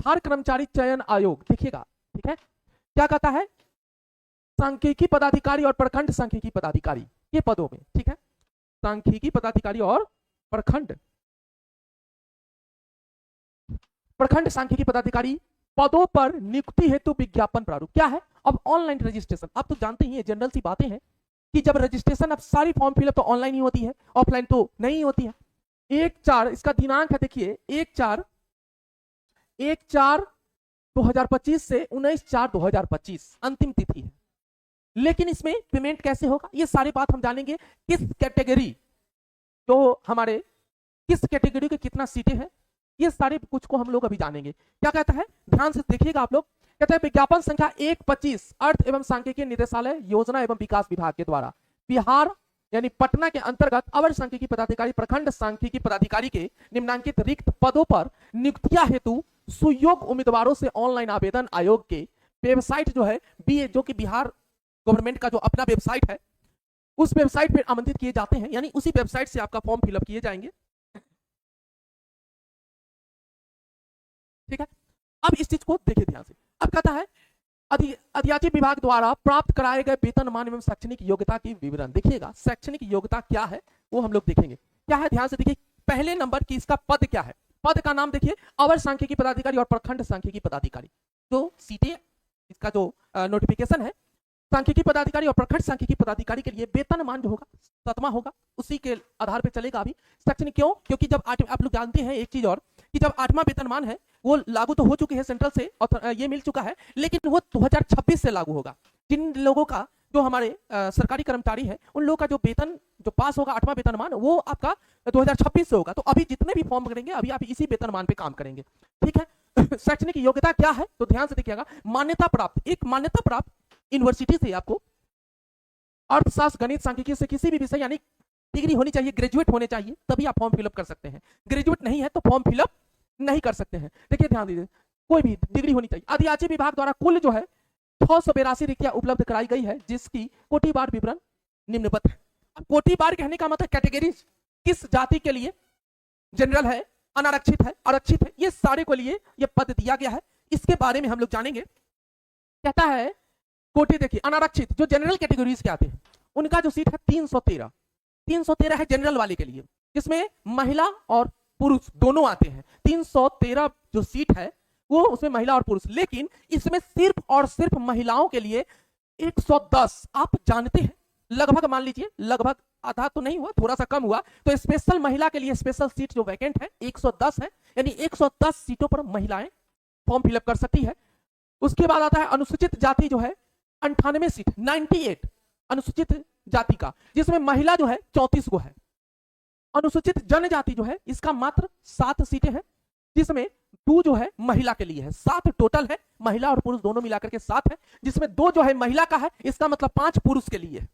बिहार कर्मचारी चयन आयोग, देखिएगा, ठीक है, क्या कहता है, सांख्यिकी पदाधिकारी और प्रखंड सांख्यिकी पदाधिकारी, ये पदों में, ठीक है, सांख्यिकी पदाधिकारी और प्रखंड सांख्यिकी पदाधिकारी पदों पर नियुक्ति हेतु विज्ञापन प्रारूप क्या है। अब ऑनलाइन रजिस्ट्रेशन, आप तो जानते ही हैं, जनरल सी बातें हैं कि जब रजिस्ट्रेशन, अब सारी फॉर्म फिलअप तो ऑनलाइन ही होती है, ऑफलाइन तो नहीं होती है। 1/4 इसका दिनांक है, देखिए 1/4/2025 से 19/4/2025 अंतिम तिथि है। लेकिन इसमें पेमेंट कैसे होगा, ये सारी बात हम जानेंगे। किस कैटेगरी, तो हमारे किस कैटेगरी के कितना सीटें हैं, ये सारे कुछ को हम लोग अभी जानेंगे। क्या कहता है, ध्यान से देखिएगा आप लोग, कहता है विज्ञापन संख्या 125 अर्थ एवं सांख्यिकी निदेशालय योजना एवं विकास विभाग के द्वारा बिहार यानी पटना के अंतर्गत अवर सांख्यिकी पदाधिकारी प्रखंड सांख्यिकी पदाधिकारी के निम्नांकित रिक्त पदों पर नियुक्तियां हेतु सुयोग्य उम्मीदवारों से ऑनलाइन आवेदन आयोग के वेबसाइट जो है जो कि बिहार गवर्नमेंट का जो अपना वेबसाइट है, उस वेबसाइट पर आमंत्रित किए जाते हैं, यानी उसी वेबसाइट से आपका फॉर्म फिलअप किए जाएंगे, ठीक है। अब इस चीज को देखिए ध्यान से। अब कहता है अधियाची विभाग द्वारा प्राप्त कराए गए वेतनमान एवं शैक्षणिक योग्यता की विवरण, देखिएगा शैक्षणिक योग्यता क्या है वो हम लोग देखेंगे। क्या है, ध्यान से देखिए, पहले नंबर की इसका पद क्या है, पद का नाम देखिए अवर सांख्यिकी पदाधिकारी और प्रखंड सांख्यिकी पदाधिकारी। जो सीटें, इसका जो नोटिफिकेशन है, सांख्यिकी पदाधिकारी और प्रखंड सांख्यिकी पदाधिकारी के लिए वेतनमान जो होगा 7वां होगा, उसी के आधार पर चलेगा अभी। शैक्षणिक क्यों, क्योंकि जब आप लोग जानते हैं एक चीज और, कि जब 8वां वेतनमान है वो लागू तो हो चुके हैं सेंट्रल से, और ये मिल चुका है, लेकिन वो 2026 से लागू होगा। जिन लोगों का, जो हमारे सरकारी कर्मचारी हैं, उन लोगों का जो वेतन जो पास होगा 8वां वेतनमान, वो आपका 2026 से होगा। तो अभी जितने भी फॉर्म करेंगे अभी आप इसी वेतनमान पे काम करेंगे, ठीक है। शैक्षणिक योग्यता क्या है, तो ध्यान से देखिएगा, मान्यता प्राप्त, एक मान्यता प्राप्त यूनिवर्सिटी से आपको अर्थशास्त्र गणित सांख्यिकी से किसी भी विषय यानी डिग्री होनी चाहिए, ग्रेजुएट होने चाहिए, तभी आप फॉर्म फिलअप कर सकते हैं। ग्रेजुएट नहीं है तो फॉर्म फिलअप नहीं कर सकते हैं। देखिए ध्यान दीजिए, कोई भी डिग्री होनी चाहिए। अधियाची विभाग द्वारा कुल जो है 682 रिक्तियां उपलब्ध कराई गई है, जिसकी कोटिवार विवरण निम्नवत है। अब कोटिवार कहने का मतलब कैटेगरीज, किस जाति के लिए, जनरल है, अनारक्षित है, आरक्षित है, ये सारे को लिए ये पद दिया गया है। इसके बारे में हम लोग जानेंगे। कहता है कोटि, देखिए अनारक्षित जो जनरल कैटेगरीज के आते हैं, उनका जो सीट है 313 है जनरल वाले के लिए, जिसमें महिला और पुरुष दोनों आते हैं। 313 जो सीट है वो उसमें महिला और पुरुष, लेकिन इसमें सिर्फ और सिर्फ महिलाओं के लिए 110, आप जानते हैं, लगभग मान लीजिए लगभग आधा तो नहीं हुआ, थोड़ा सा कम हुआ, तो स्पेशल महिला के लिए स्पेशल सीट जो वैकेंट है 110 है, यानी 110 सीटों पर महिलाएं फॉर्म फिलअप कर सकती है। उसके बाद आता है अनुसूचित जाति जो है 98 सीट, 98 अनुसूचित जाति का, जिसमें महिला जो है 34 को है। अनुसूचित जनजाति जो है इसका मात्र 7 सीटें हैं, जिसमें 2 जो है महिला के लिए है, 7 टोटल है, महिला और पुरुष दोनों मिलाकर के 7 है, जिसमें 2 जो है महिला का है, इसका मतलब 5 पुरुष के लिए है।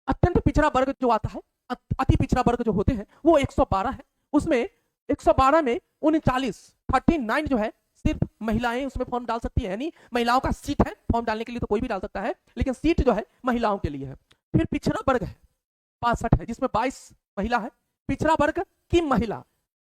अत्यंत पिछड़ा वर्ग जो आता है, अति पिछड़ा वर्ग जो होते हैं, वो 112 है, उसमें 112 में 39 जो है सिर्फ महिलाएं उसमें फॉर्म डाल सकती है, यानी महिलाओं का सीट है, फॉर्म डालने के लिए तो कोई भी डाल सकता है, लेकिन सीट जो है महिलाओं के लिए है। फिर पिछड़ा वर्ग है 65 है, जिसमें 22 महिला है। पिछड़ा वर्ग की महिला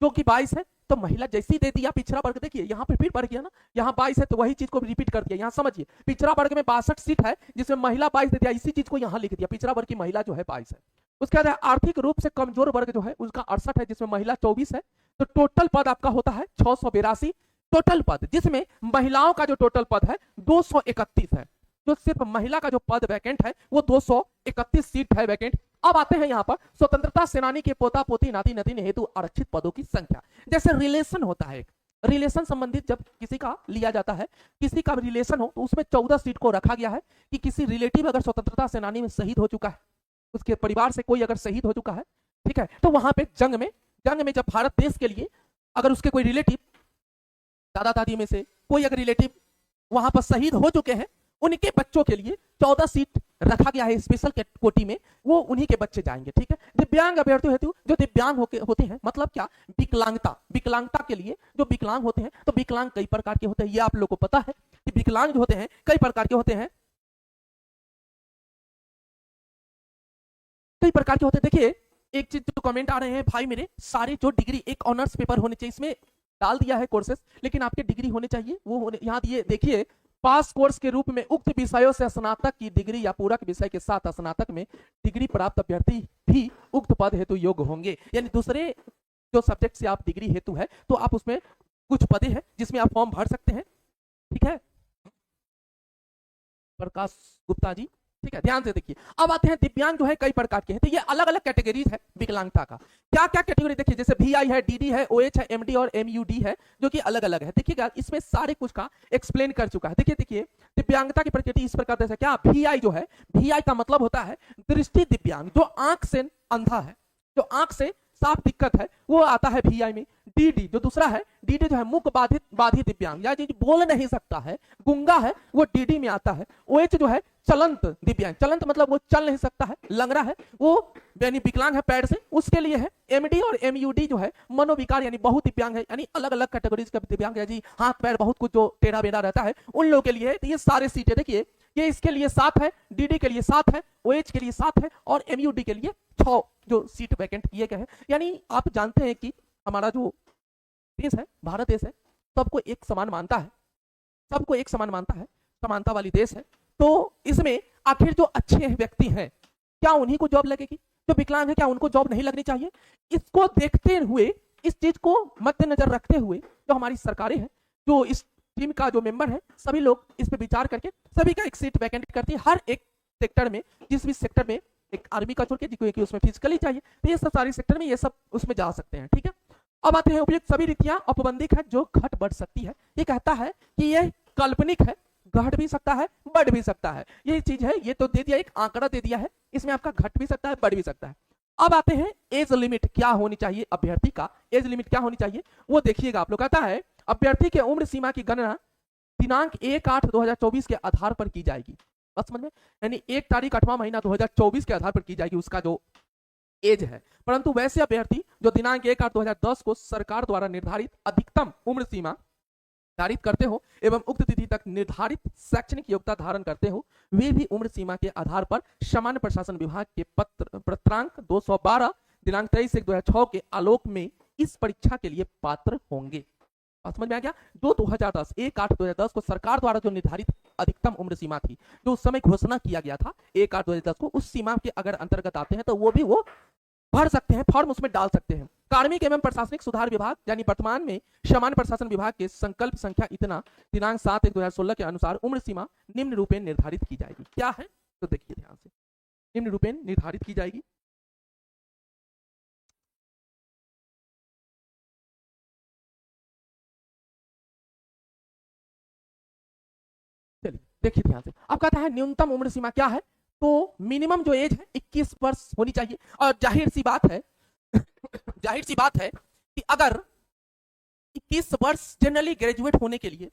जो कि 22 है, तो महिला जैसी दे दिया पिछड़ा वर्ग, देखिए यहाँ पे फिर बढ़ गया ना, यहाँ 22 है तो वही चीज को रिपीट कर दिया, यहाँ समझिए, पिछड़ा वर्ग में 62 सीट है, जिसमें महिला 22 दे दिया, इसी चीज को यहाँ लिख दिया, पिछड़ा वर्ग की महिला जो है 22 है। उसके बाद आर्थिक रूप से कमजोर वर्ग जो है उसका 68 है, जिसमें महिला 24 है। तो टोटल पद आपका होता है 682 टोटल पद, जिसमें महिलाओं का जो टोटल पद है 231 है। जो सिर्फ महिला का जो पद वैकेंट है वो 231 सीट है वैकेंट। अब आते हैं यहाँ पर स्वतंत्रता सेनानी के पोता पोती नाती नतीन हेतु आरक्षित पदों की संख्या। जैसे रिलेशन होता है, रिलेशन संबंधित जब किसी का लिया जाता है, किसी का रिलेशन हो, तो उसमें 14 सीट को रखा गया है कि किसी रिलेटिव अगर स्वतंत्रता सेनानी में शहीद हो चुका है, उसके परिवार से कोई अगर शहीद हो चुका है, ठीक है, तो वहां पे जंग में जब भारत देश के लिए अगर उसके कोई रिलेटिव, दादा दादी में से कोई अगर रिलेटिव वहां पर शहीद हो चुके हैं, उनके बच्चों के लिए 14 सीट रखा गया है स्पेशल कोटी में, वो उन्हीं के बच्चे जाएंगे, ठीक है। दिव्यांग अभ्यर्थियों हेतु जो दिव्यांग होते हैं, मतलब क्या, विकलांगता के लिए जो विकलांग होते हैं, तो विकलांग कई प्रकार के होते हैं, ये आप लोगों को पता है कि विकलांग जो होते हैं कई प्रकार के होते हैं, कई प्रकार के होते हैं। देखिए एक चीज जो कमेंट आ रहे हैं भाई मेरे, सारे जो डिग्री एक ऑनर्स पेपर होने चाहिए, इसमें डाल दिया है कोर्सेस, लेकिन आपके डिग्री होने चाहिए वो यहाँ दिए देखिए, पास कोर्स के रूप में उक्त विषयों से स्नातक की डिग्री या पूरक विषय के साथ स्नातक में डिग्री प्राप्त अभ्यर्थी भी उक्त पद हेतु योग्य होंगे। यानी दूसरे जो सब्जेक्ट से आप डिग्री हेतु है तो आप उसमें कुछ पदे हैं जिसमें आप फॉर्म भर सकते हैं। ठीक है प्रकाश गुप्ता जी, ठीक है ध्यान से देखिए। अब आते हैं दिव्यांग जो है कई प्रकार के हैं, तो ये अलग अलग कैटेगरीज है विकलांगता का। क्या क्या कैटेगरी देखिए, जैसे VI है, DD है, OH है, MD और MUD है, जो कि अलग अलग है। देखिएगा इसमें सारे कुछ का एक्सप्लेन कर चुका है। देखिए दिव्यांगता की प्रकृति इस प्रकार से क्या, VI जो है, VI का मतलब होता है दृष्टि दिव्यांग, जो आंख से अंधा है, जो आंख से साफ दिक्कत है, वो आता है VI में। DD जो दूसरा है, DD जो है मुख बाधित दिव्यांग, या जो बोल नहीं सकता है, गुंगा है, वो DD में आता है। OH जो है चलंत दिव्यांग, चलंत मतलब वो चल नहीं सकता है, लंगड़ा है, वो यानी विकलांग है पैर से, उसके लिए है। MD और MUD जो है मनोविकार यानी बहुत दिव्यांग है, यानी अलग अलग कैटेगरीज का दिव्यांग है जी, हाथ पैर बहुत कुछ जो टेढ़ा बेढ़ा रहता है उन लोगों के लिए है। तो ये सारे सीटें देखिए, ये इसके लिए 7 है, DD के लिए 7 है, OH के लिए 7 है और MUD के लिए 6 जो सीट वैकेंट किए गए हैं। यानी आप जानते हैं कि हमारा जो देश है, भारत देश है, सबको एक समान मानता है, सबको एक समान मानता है, समानता वाली देश है। तो इसमें आखिर जो अच्छे व्यक्ति हैं क्या उन्हीं को जॉब लगेगी, जो विकलांग है क्या उनको जॉब नहीं लगनी चाहिए? इसको देखते हुए, इस चीज को मद्देनजर रखते हुए जो हमारी सरकारें हैं, जो इस टीम का जो मेंबर है, सभी लोग इस पे विचार करके सभी का एक सीट वैकेंट करती है हर एक सेक्टर में। जिस भी सेक्टर में, एक आर्मी का छोड़ के क्योंकि उसमें फिजिकली चाहिए, तो ये सब सारी सेक्टर में ये सब उसमें जा सकते हैं। ठीक है, अब आते हैं उपयुक्त सभी रीतियां औपबंधिक है जो घट बढ़ सकती है। ये कहता है कि यह काल्पनिक है, घट भी सकता है, बढ़ भी सकता है, ये चीज है। ये तो दे दिया, एक आंकड़ा दे दिया है, इसमें आपका घट भी सकता है, बढ़ भी सकता है। अब आते हैं एज लिमिट क्या होनी चाहिए अभ्यर्थी का, एज लिमिट क्या होनी चाहिए वो देखिएगा आप लोग। कहता है अभ्यर्थी के उम्र सीमा की गणना दिनांक 1/8/2024 के आधार पर की जाएगी। बस समझ में, यानी 1 तारीख 8वां महीना 2024 के आधार पर की जाएगी उसका जो एज है। परंतु वैसे अभ्यर्थी जो दिनांक 1/8/2010 को सरकार द्वारा निर्धारित अधिकतम उम्र सीमा निर्धारित करते हो एवं उक्त तिथि तक निर्धारित शैक्षणिक योग्यता धारण करते हो, वे भी उम्र सीमा के आधार पर सामान्य प्रशासन विभाग के पत्रांक 212 दिनांक 23/1/2006 के आलोक में इस परीक्षा के लिए पात्र होंगे। समझ में आ गया? जो 2010 1/8/2010 को सरकार द्वारा जो निर्धारित अधिकतम उम्र सीमा थी, जो उस समय घोषणा किया गया था 1/8/2010 को, उस सीमा के अगर अंतर्गत आते हैं तो वो भी वो भर सकते हैं, फॉर्म उसमें डाल सकते हैं। कार्मिक एवं प्रशासनिक सुधार विभाग यानी वर्तमान में सामान्य प्रशासन विभाग के संकल्प संख्या इतना दिनांक 7/1/2016 के अनुसार उम्र सीमा निम्न रूपेण निर्धारित की जाएगी। क्या है तो देखिए ध्यान से, निम्न रूपेण निर्धारित की जाएगी। चलिए देखिए ध्यान से, अब कहता है न्यूनतम उम्र सीमा क्या है, तो मिनिमम जो एज है 21 वर्ष होनी चाहिए। और जाहिर सी बात है जाहिर सी बात है कि अगर 21 वर्ष जनरली ग्रेजुएट होने के लिए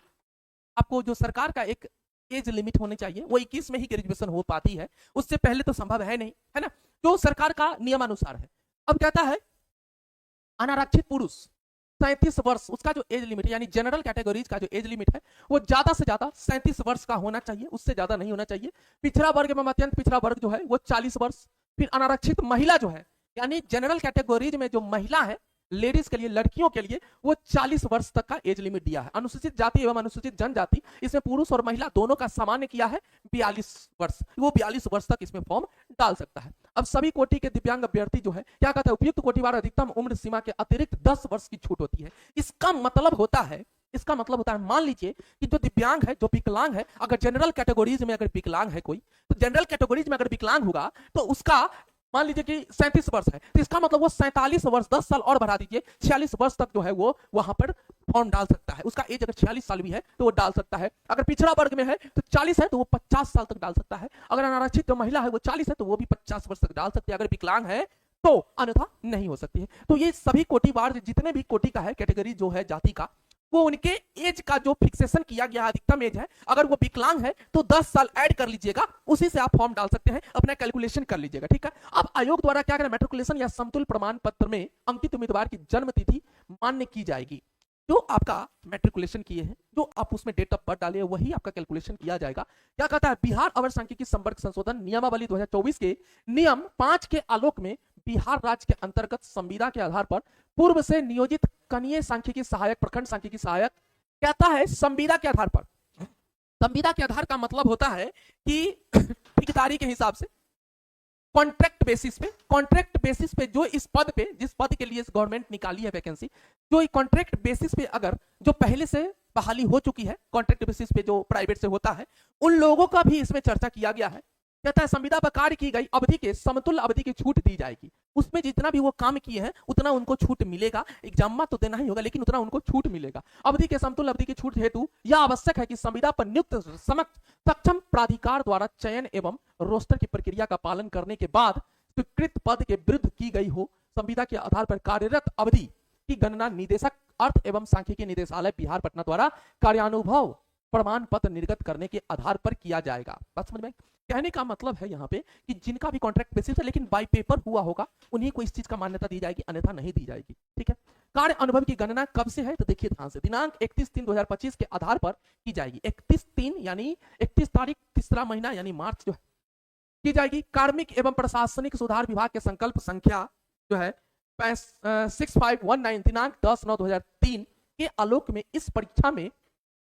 आपको जो सरकार का एक एज लिमिट होनी चाहिए, वो 21 में ही ग्रेजुएशन हो पाती है, उससे पहले तो संभव है नहीं, है ना, जो सरकार का नियमानुसार है। अब कहता है अनारक्षित पुरुष 37 वर्ष उसका जो एज लिमिट है, यानी जनरल कैटेगरीज का जो एज लिमिट है वो ज्यादा से ज्यादा 37 वर्ष का होना चाहिए, उससे ज्यादा नहीं होना चाहिए। पिछड़ा वर्ग में अत्यंत पिछड़ा वर्ग जो है वो 40 वर्ष। फिर अनारक्षित महिला जो है, यानी जनरल कैटेगरीज में जो महिला है, लेडीज के लिए, लड़कियों के लिए वो 40 वर्ष तक का एज लिमिट दिया है। अनुसूचित जाति एवं अनुसूचित जनजाति, इसमें पुरुष और महिला दोनों का सामान्य किया है 42 वर्ष, वो 42 वर्ष तक इसमें फॉर्म डाल सकता है। अब सभी कोटि के दिव्यांग अभ्यर्थी जो है क्या कहता है, उपयुक्त कोटिवार अधिकतम उम्र सीमा के अतिरिक्त 10 वर्ष की छूट होती है। इसका मतलब होता है मान लीजिए कि जो दिव्यांग है, जो विकलांग है, अगर जनरल कैटेगरीज में अगर विकलांग है कोई, तो जनरल कैटेगरीज में अगर विकलांग होगा तो उसका मान लीजिए कि 37 वर्ष है, तो इसका मतलब वो 47 वर्ष 10 साल और बढ़ा दीजिए, 46 वर्ष तक जो है वो वहां पर फॉर्म डाल सकता है। उसका एज अगर 46 साल भी है तो वो डाल सकता है। अगर पिछड़ा वर्ग में है तो 40 है तो वो 50 साल तक डाल सकता है। अगर अनारक्षित जो महिला है वो 40 है तो वो भी 50 वर्ष तक डाल सकती है, अगर विकलांग है तो, अन्यथा नहीं हो सकती है। तो ये सभी कोटिवार जितने भी कोटि का है कैटेगरी जो है जाति का, वो उनके एज का जो फिक्सेशन किया गया अधिकतम एज है, अगर वो विकलांग है तो 10 साल ऐड कर लीजिएगा, उसी से आप फॉर्म डाल सकते हैं, अपना कैलकुलेशन कर लीजिएगा। ठीक है, अब आयोग द्वारा क्या करें, मैट्रिकुलेशन या समतुल्य प्रमाण पत्र में अंकित उम्मीदवार की जन्म तिथि मान्य की जाएगी। जो आपका मैट्रिकुलेशन किए हैं, जो आप उसमें डेट ऑफ बर्थ डाले, वही आपका कैलकुलेशन किया जाएगा। क्या कहता है, बिहार अवर सांख्यिकी संवर्ग संशोधन नियमावली 2024 के नियम 5 के आलोक में बिहार राज्य के अंतर्गत संविदा के आधार पर पूर्व से नियोजित कनीय सांख्यिकी सहायक, प्रखंड सांख्यिकी सहायक, कहता है संविदा के आधार पर। संविदा के आधार का मतलब होता है कि ठेकेदारी के हिसाब से, कॉन्ट्रैक्ट बेसिस पे जो इस पद पे, जिस पद के लिए गवर्नमेंट निकाली है वैकेंसी, जो कॉन्ट्रैक्ट बेसिस पे अगर जो पहले से बहाली हो चुकी है, कॉन्ट्रैक्ट बेसिस पे जो प्राइवेट से होता है, उन लोगों का भी इसमें चर्चा किया गया है। कहता है संविदा पर कार्य की गई अवधि के समतुल्य अवधि की छूट दी जाएगी। उसमें जितना भी वो काम किए हैं उतना उनको छूट मिलेगा। एग्जाम तो देना ही होगा, लेकिन उतना उनको छूट मिलेगा। अवधि के समतुल्य अवधि की छूट हेतु यह आवश्यक है कि संविदा पर नियुक्त सक्षम प्राधिकार द्वारा चयन एवं रोस्टर की प्रक्रिया का पालन करने के बाद स्वीकृत पद के विरुद्ध की गई हो। संविदा के आधार पर कार्यरत अवधि की गणना निदेशक अर्थ एवं सांख्यिकी निदेशालय बिहार पटना द्वारा कार्यानुभव प्रमाण पत्र निर्गत करने के आधार पर किया जाएगा। बात समझ में? कहने का मतलब है यहाँ पे कि जिनका भी कॉन्ट्रैक्ट बेसिस है लेकिन बाय पेपर हुआ होगा, उन्हीं को इस चीज का मान्यता दी जाएगी, अन्यथा नहीं दी जाएगी। ठीक है। कार्य अनुभव की गणना कब से है तो देखिए ध्यान से, दिनांक 31/3/2025 के आधार पर की जाएगी। 31/3 यानी 31 तारीख, तीसरा महीना यानी मार्च जो है की जाएगी। कार्मिक एवं प्रशासनिक सुधार विभाग के संकल्प संख्या जो है 6519 दिनांक 10/9/2003 के आलोक में इस परीक्षा में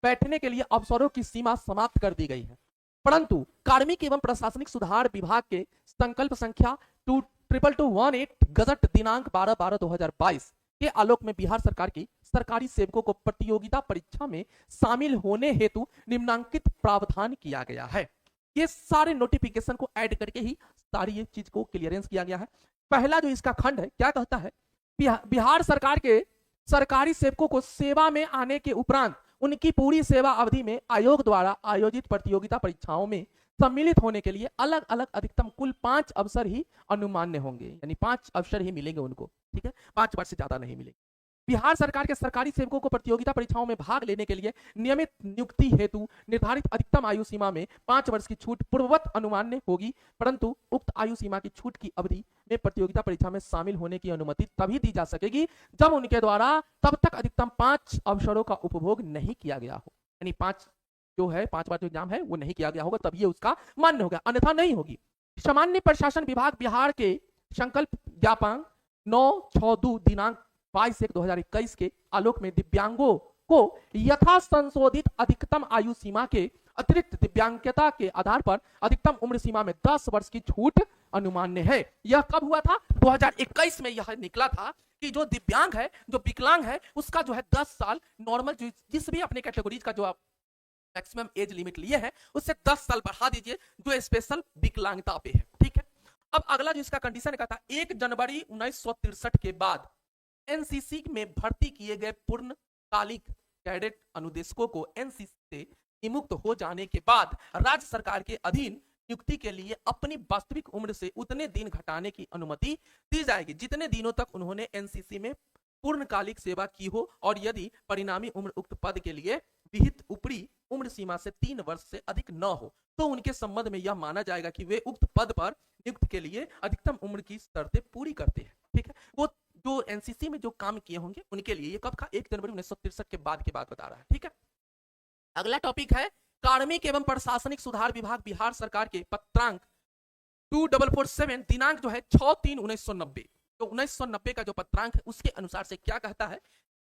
बैठने के लिए अवसरों की सीमा समाप्त कर दी गई है, परंतु कार्मिक एवं प्रशासनिक सुधार विभाग के संकल्प संख्या 2218 गजट दिनांक 12/12/2022 के आलोक में बिहार सरकार की सरकारी सेवकों को प्रतियोगिता परीक्षा में शामिल होने हेतु निम्नांकित प्रावधान किया गया है। ये सारे नोटिफिकेशन को ऐड करके ही सारी ये चीज को क्लियरेंस किया गया है। पहला जो इसका खंड है क्या कहता है, बिहार सरकार के सरकारी सेवकों को सेवा में आने के उपरांत उनकी पूरी सेवा अवधि में आयोग द्वारा आयोजित प्रतियोगिता परीक्षाओं में सम्मिलित होने के लिए अलग अलग अधिकतम कुल 5 अवसर ही अनुमान्य होंगे, यानी 5 अवसर ही मिलेंगे उनको। ठीक है, 5 बार से ज्यादा नहीं मिलेंगे। बिहार सरकार के सरकारी सेवकों को प्रतियोगिता परीक्षाओं में भाग लेने के लिए नियमित नियुक्ति हेतु निर्धारित अधिकतम आयु सीमा में 5 वर्ष की छूट पूर्ववत अनुमान्य होगी, परंतु उक्त आयु सीमा की छूट की अवधि में प्रतियोगिता परीक्षा में शामिल होने की अनुमति तभी दी जा सकेगी जब उनके द्वारा तब तक अधिकतम 5 अवसरों का उपभोग नहीं किया गया हो। यानी 5 जो है 5 बार जो एग्जाम है वो नहीं किया गया होगा, तब ये उसका मान्य होगा, अन्यथा नहीं होगी। सामान्य प्रशासन विभाग बिहार के संकल्प ज्ञापन 9/6/2 दिनांक 22/1/2021 के आलोक में दिव्यांगों को यथा संशोधित अधिकतम आयु सीमा के अतिरिक्त दिव्यांगता के आधार पर अधिकतम उम्र सीमा में 10 वर्ष की छूट अनुमान्य है। यह कब हुआ था? 2021 में यह निकला था कि जो दिव्यांग है, जो विकलांग है, उसका जो है 10 साल नॉर्मल जिस भी अपने कैटेगरीज का जो आप मैक्सिमम एज लिमिट लिए है उससे 10 साल बढ़ा दीजिए जो स्पेशल विकलांगता पे है। ठीक है। अब अगला जो इसका कंडीशन का था 1 जनवरी 1963 के बाद एनसीसी में भर्ती किए गए पूर्णकालिक कैडेट अनुदेशकों को एनसीसी से विमुक्त हो जाने के बाद राज्य सरकार के अधीन नियुक्ति के लिए अपनी वास्तविक उम्र से उतने दिन घटाने की अनुमति दी जाएगी जितने दिनों तक उन्होंने एनसीसी में पूर्णकालिक सेवा की हो, और यदि परिणामी उम्र उक्त पद के लिए विहित ऊपरी उम्र सीमा से 3 वर्ष से अधिक न हो तो उनके संबंध में यह माना जाएगा कि वे उक्त पद पर नियुक्त के लिए अधिकतम उम्र की शर्तें पूरी करते हैं। ठीक है, वो जो एनसीसी में जो काम किए होंगे उनके लिए। ये कब का? 1 जनवरी 1963 के बाद की बात बता रहा है। ठीक है। अगला टॉपिक है कार्मिक एवं प्रशासनिक सुधार विभाग बिहार सरकार के पत्रांक 2447 दिनांक जो है 6/3/1990, तो 1990 का जो पत्रांक है उसके अनुसार से क्या कहता है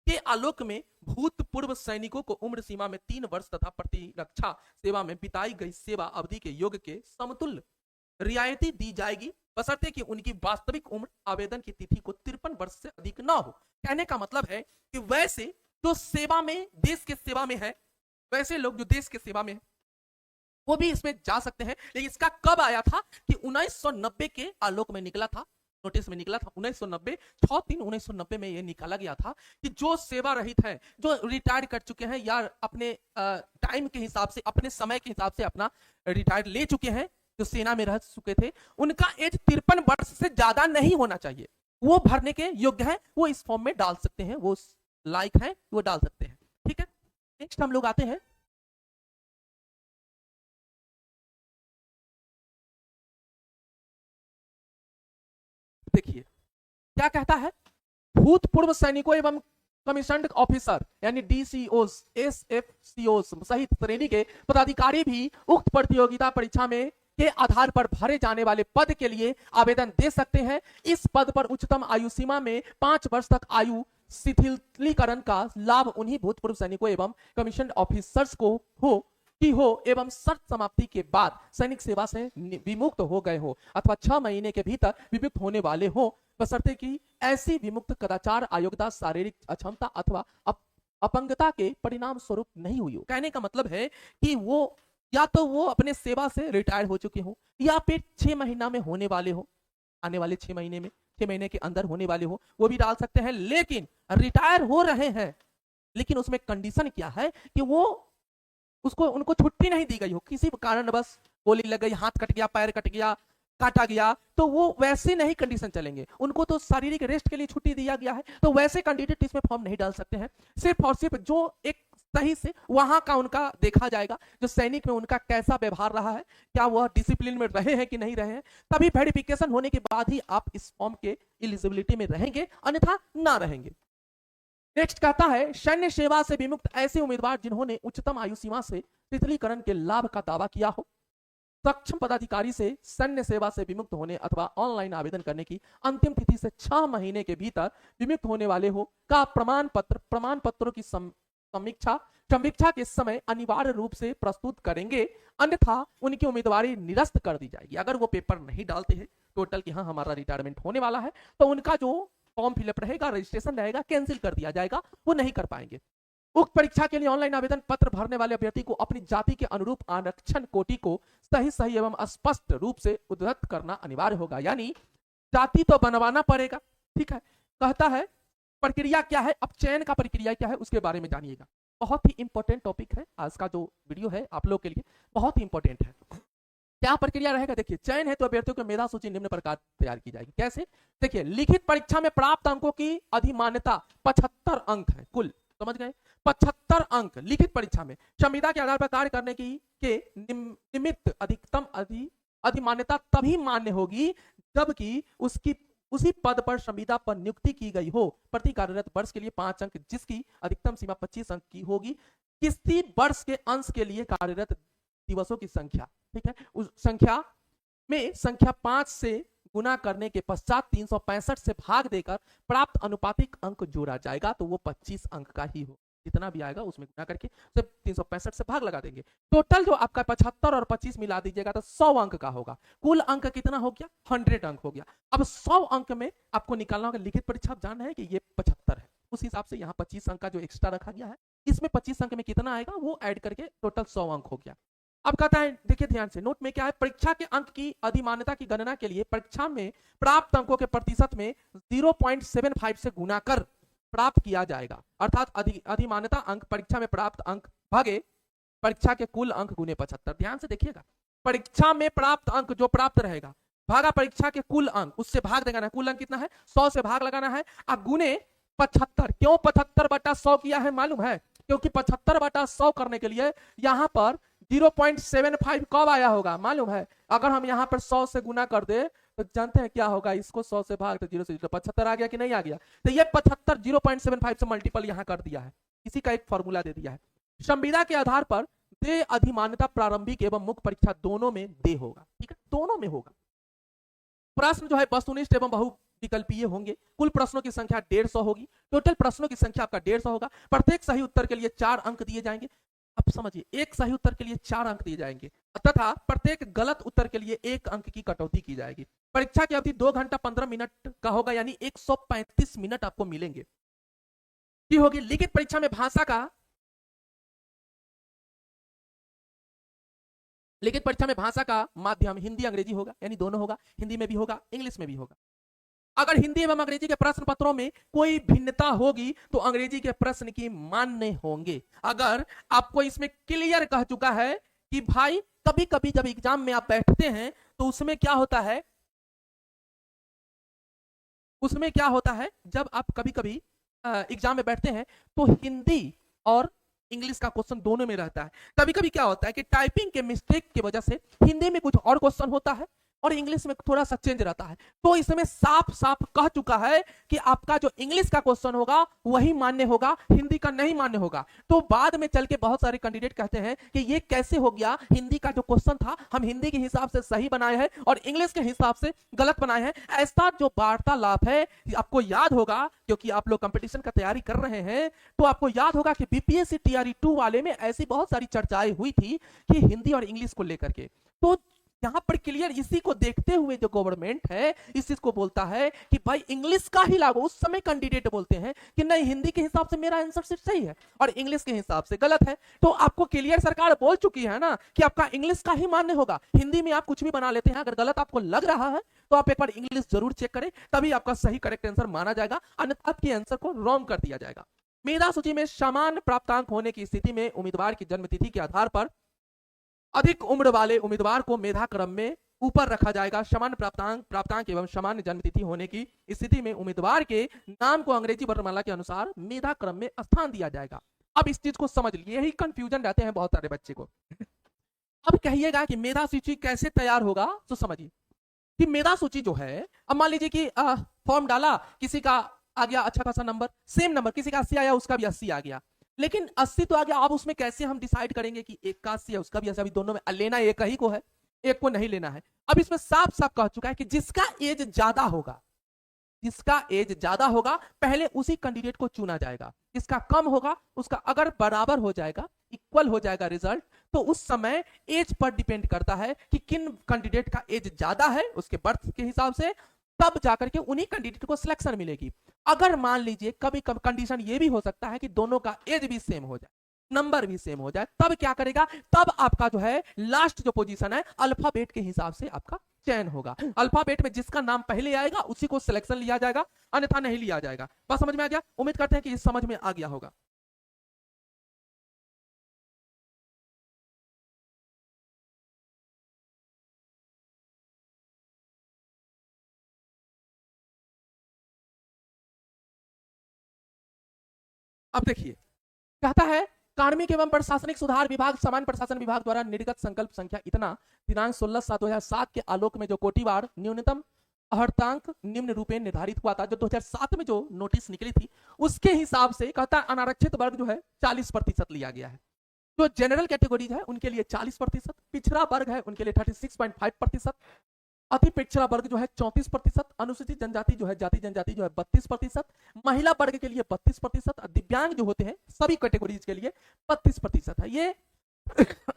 के आलोक में भूतपूर्व सैनिकों को उम्र सीमा में 3 वर्ष तथा प्रतिरक्षा सेवा में बिताई गई सेवा अवधि के योग के समतुल्य रियायती दी जाएगी बशर्ते कि उनकी वास्तविक उम्र आवेदन की तिथि को 53 वर्ष से अधिक न हो। कहने का मतलब है कि वैसे जो सेवा में, देश के सेवा में है, वैसे लोग जो देश के सेवा में है वो भी इसमें जा सकते हैं। लेकिन इसका कब आया था कि 1990 के आलोक में निकला था, नोटिस में निकला था 1990, 6/3/1990 में ये निकाला गया था कि जो सेवा रहित है, जो रिटायर कर चुके हैं या अपने टाइम के हिसाब से, अपने समय के हिसाब से अपना रिटायर ले चुके हैं, जो सेना में रह चुके थे, उनका एज 53 वर्ष से ज्यादा नहीं होना चाहिए। वो भरने के योग्य है, वो इस फॉर्म में डाल सकते हैं, वो लायक है, वो डाल सकते हैं। ठीक है। नेक्स्ट हम लोग आते हैं देखिए क्या कहता है, भूतपूर्व सैनिकों एवं कमीशन्ड ऑफिसर यानी डीसीओस, एसएफसीओस सहित श्रेणी के पदाधिकारी भी उक्त प्रतियोगिता परीक्षा में के आधार पर भरे जाने वाले पद के लिए आवेदन दे सकते हैं। इस पद पर उच्चतम आयु सीमा में 5 वर्ष तक आयु शिथिलीकरण का लाभ उन्हीं भूतपूर्व सैनिकों एवं कमीशन ऑफिसर्स को हो एवं शर्त समाप्ति के बाद सैनिक सेवा से विमुक्त हो गए हो अथवा 6 महीने के भीतर विमुक्त होने वाले हो, बशर्ते कि ऐसी विमुक्त कदाचार, अयोग्यता, शारीरिक अक्षमता अथवा अपंगता के परिणाम स्वरूप नहीं हुई हो। कहने का मतलब है कि वो या तो वो अपने सेवा से रिटायर हो चुके हो या फिर 6 महीना में होने वाले हो, आने वाले 6 महीने में, 6 महीने के अंदर होने वाले हो, वो भी डाल सकते हैं। लेकिन रिटायर हो रहे हैं, लेकिन उसमें कंडीशन क्या है कि वो उनको छुट्टी नहीं दी गई हो, किसी कारण बस गोली लग गई, हाथ कट गया, पैर कट गया, काटा गया, तो वो वैसे नहीं कंडीशन चलेंगे। उनको तो शारीरिक रेस्ट के लिए छुट्टी दिया गया है, तो वैसे कैंडिडेट इसमें फॉर्म नहीं डाल सकते हैं। सिर्फ और सिर्फ जो एक सही से वहां का उनका देखा जाएगा, जो सैनिक में उनका कैसा व्यवहार रहा है, क्या वह डिसिप्लिन में रहे हैं कि नहीं रहे हैं, तभी वेरिफिकेशन होने के बाद ही आप इस फॉर्म के एलिजिबिलिटी में रहेंगे, अन्यथा ना रहेंगे। नेक्स्ट कहता है, सैन्य सेवा से विमुक्त ऐसे उम्मीदवार जिन्होंने उच्चतम आयु सीमा से शिथिलीकरण के लाभ का दावा किया हो, सक्षम पदाधिकारी से सैन्य सेवा से विमुक्त होने अथवा ऑनलाइन आवेदन करने की अंतिम तिथि से 6 महीने के भीतर विमुक्त होने वाले हो का प्रमाण पत्रों की समीक्षा के समय अनिवार्य रूप से प्रस्तुत करेंगे, अन्यथा उनकी उम्मीदवारी निरस्त कर दी जाएगी। अगर वो पेपर नहीं डालते हैं टोटल कि हाँ हमारा रिटायरमेंट होने वाला है, तो उनका जो फॉर्म फिलअप रहेगा, रजिस्ट्रेशन रहेगा, कैंसिल कर दिया जाएगा, वो नहीं कर पाएंगे। उक्त परीक्षा के लिए ऑनलाइन आवेदन पत्र भरने वाले अभ्यर्थी को अपनी जाति के अनुरूप आरक्षण कोटि को सही एवं स्पष्ट रूप से उद्धृत करना अनिवार्य होगा, यानी जाति तो बनवाना पड़ेगा। ठीक है, कहता है प्रक्रिया क्या है, अब चयन का प्रक्रिया क्या है उसके बारे में जानिएगा। बहुत ही इंपॉर्टेंट टॉपिक है आज का जो वीडियो है, आप लोग के लिए बहुत ही इंपॉर्टेंट है। क्या प्रक्रिया रहेगा, देखिए चयन है तो अभ्यर्थियों की मेधा सूची निम्न प्रकार तैयार की जाएगी। कैसे, देखिए लिखित परीक्षा में प्राप्त अंकों की अधिमान्यता 75 अंक है कुल, समझ गए, 75 अंक लिखित परीक्षा में। संविदा के आधार पर कार्य करने की के निमित्त अधिकतम अधिमान्यता तभी मान्य होगी जबकि उसी पद पर संविदा पर नियुक्ति की गई हो। प्रति कार्यरत वर्ष के लिए 5 अंक, जिसकी अधिकतम सीमा 25 अंक की होगी। किसी वर्ष के अंश के लिए कार्यरत दिवसों की संख्या, ठीक है, उस संख्या में संख्या 5 से गुना करने के पश्चात 365 से भाग देकर प्राप्त अनुपातिक अंक जोड़ा जाएगा, तो वो 25 अंक का ही हो। जितना भी आएगा उसमें गुना करके सिर्फ 365 से भाग लगा देंगे। टोटल जो आपका 75 और 25 मिला दीजिएगा तो 100 अंक का होगा। कुल अंक कितना हो गया, 100 अंक हो गया। अब 100 अंक में आपको निकालना होगा, लिखित परीक्षा आप जान रहे हैं कि ये 75 है, उस हिसाब से यहाँ 25 अंक का जो एक्स्ट्रा रखा गया है, इसमें 25 अंक में कितना आएगा वो ऐड करके टोटल 100 अंक हो गया। अब कहता है, देखिए ध्यान से, नोट में क्या है, परीक्षा के अंक की अधिमान्यता की गणना के लिए परीक्षा में प्राप्त अंकों के प्रतिशत में 0.75 से गुना कर प्राप्त किया जाएगा। अर्थात अधिमान्यता अंक परीक्षा में प्राप्त अंक भागे परीक्षा के कुल अंक गुने 75। ध्यान से देखिएगा, परीक्षा में प्राप्त अंक जो प्राप्त रहेगा भागा परीक्षा के कुल अंक, उससे भाग देगा ना, कुल अंक कितना है 100 से भाग लगाना है, अब गुने 75। क्यों 75/100 किया है मालूम है, क्योंकि 75/100 करने के लिए यहां पर 0.75 कब आया होगा मालूम है, अगर हम यहाँ पर 100 से गुना कर दे तो जानते हैं क्या होगा, इसको 100 से भाग तो 0 से 75 आ गया कि नहीं आ गया, तो ये 75 0.75 से मल्टीपल यहाँ कर दिया है, इसी का एक फॉर्मूला दे दिया है। संविदा के आधार पर दे अधिमान्यता प्रारंभिक एवं मुख्य परीक्षा दोनों में दे होगा, ठीक है, दोनों में होगा। प्रश्न जो है वस्तुनिष्ठ एवं बहुविकल्पीय होंगे। कुल प्रश्नों की संख्या 150 होगी। टोटल प्रश्नों की संख्या आपका 150 होगा। प्रत्येक सही उत्तर के लिए 4 अंक दिए जाएंगे। अब समझिए, एक सही उत्तर के लिए 4 अंक दिए जाएंगे तथा प्रत्येक गलत उत्तर के लिए 1 अंक की कटौती की जाएगी। परीक्षा की अवधि 2 घंटा 15 मिनट का होगा, यानी 135 मिनट आपको मिलेंगे। की होगी लिखित परीक्षा में भाषा का, लिखित परीक्षा में भाषा का माध्यम हिंदी अंग्रेजी होगा, यानी दोनों होगा, हिंदी में भी होगा इंग्लिश में भी होगा। अगर हिंदी एवं अंग्रेजी के प्रश्न पत्रों में कोई भिन्नता होगी तो अंग्रेजी के प्रश्न की मान्य होंगे। अगर आपको इसमें क्लियर कह चुका है कि भाई कभी कभी जब एग्जाम में आप बैठते हैं तो उसमें क्या होता है, उसमें क्या होता है जब आप कभी कभी एग्जाम में बैठते हैं तो हिंदी और इंग्लिश का क्वेश्चन दोनों में रहता है। कभी कभी क्या होता है कि टाइपिंग के मिस्टेक की वजह से हिंदी में कुछ और क्वेश्चन होता है और इंग्लिश में थोड़ा सा चेंज रहता है। तो इसमें साफ साफ कह चुका है कि आपका जो इंग्लिश का क्वेश्चन होगा वही मान्य होगा, हिंदी का नहीं मान्य होगा। तो बाद में चल के बहुत सारे कैंडिडेट कहते हैं कि ये कैसे हो गया, हिंदी का जो क्वेश्चन था हम हिंदी के हिसाब से सही बनाए हैं और इंग्लिश के हिसाब से गलत बनाए हैं। ऐसा जो वार्तालाप है आपको याद होगा, क्योंकि आप लोग कंपटीशन का तैयारी कर रहे हैं, तो आपको याद होगा कि बीपीएससी टीआरई 2 वाले में ऐसी बहुत सारी चर्चाएं हुई थी कि हिंदी और इंग्लिश को लेकर के। तो यहां पर क्लियर इसी को देखते हुए जो गवर्नमेंट है इस चीज को बोलता है कि भाई इंग्लिश का ही लागू। उस समय कैंडिडेट बोलते हैं कि नहीं हिंदी के हिसाब से मेरा आंसर सिर्फ सही है और इंग्लिश के हिसाब से गलत है। तो आपको क्लियर सरकार बोल चुकी है ना कि आपका इंग्लिश का ही मान्य होगा, हिंदी में आप कुछ भी बना लेते हैं। अगर गलत आपको लग रहा है तो आप एक बार इंग्लिश जरूर चेक करें, तभी आपका सही करेक्ट आंसर माना जाएगा, अन्यथा आपके आंसर को रॉन्ग कर दिया जाएगा। मेधा सूची में समान प्राप्तांक होने की स्थिति में उम्मीदवार की जन्मतिथि के आधार पर अधिक उम्र वाले उम्मीदवार को मेधा क्रम में ऊपर रखा जाएगा। समान प्राप्तांक एवं समान जन्मतिथि होने की स्थिति में उम्मीदवार के नाम को अंग्रेजी वर्णमाला के अनुसार मेधा क्रम में स्थान दिया जाएगा। अब इस चीज को समझ लीजिए, यही कंफ्यूजन रहते हैं बहुत सारे बच्चे को। अब कहिएगा कि मेधा सूची कैसे तैयार होगा, तो समझिए कि मेधा सूची जो है, अब मान लीजिए कि फॉर्म डाला, किसी का आ गया अच्छा खासा नंबर, सेम नंबर, किसी का 80 आया उसका भी 80 आ गया, लेकिन 80 तो आ गया। अब उसमें कैसे हम डिसाइड करेंगे कि एक का 80 है उसका भी 80? अभी दोनों में लेना एक ही को है, एक को नहीं लेना है। अब इसमें साफ साफ कह चुका है कि जिसका एज ज्यादा होगा, जिसका एज ज्यादा होगा पहले उसी कैंडिडेट को चुना जाएगा। जिसका कम होगा उसका अगर बराबर हो जाएगा, इक्वल हो जाएगा रिजल्ट, तो उस समय एज पर डिपेंड करता है कि किन कैंडिडेट का एज ज्यादा है उसके बर्थ के हिसाब से, तब जाकर के उन्हीं कैंडिडेट को सिलेक्शन मिलेगी। अगर मान लीजिए कभी कभी कंडीशन ये भी हो सकता है कि दोनों का एज भी सेम हो जाए, नंबर भी सेम हो जाए, तब क्या करेगा, तब आपका जो है लास्ट जो पोजीशन है अल्फाबेट के हिसाब से आपका चयन होगा। अल्फाबेट में जिसका नाम पहले आएगा उसी को सिलेक्शन लिया जाएगा, अन्यथा नहीं लिया जाएगा। बात समझ में आ गया? उम्मीद करते हैं कि इस समझ में आ गया होगा। अब देखिए, कहता है कार्मिक एवं प्रशासनिक सुधार विभाग सामान्य प्रशासन विभाग द्वारा निर्गत संकल्प संख्या इतना दिनांक 16/7/2007 के आलोक में जो कोटिवार न्यूनतम अर्हतांक निम्न रूपे निर्धारित हुआ था, जो 2007 में जो नोटिस निकली थी उसके हिसाब से कहता है अनारक्षित वर्ग जो है 40% लिया गया है। जो जनरल कैटेगरीज है उनके लिए 40%, पिछड़ा वर्ग है उनके लिए 36.5%, अति पिछड़ा वर्ग जो है 34%, अनुसूचित जनजाति जो है जाति जनजाति जो है 32%, महिला वर्ग के लिए 32%, दिव्यांग जो होते हैं सभी कैटेगरीज के लिए 32% है। ये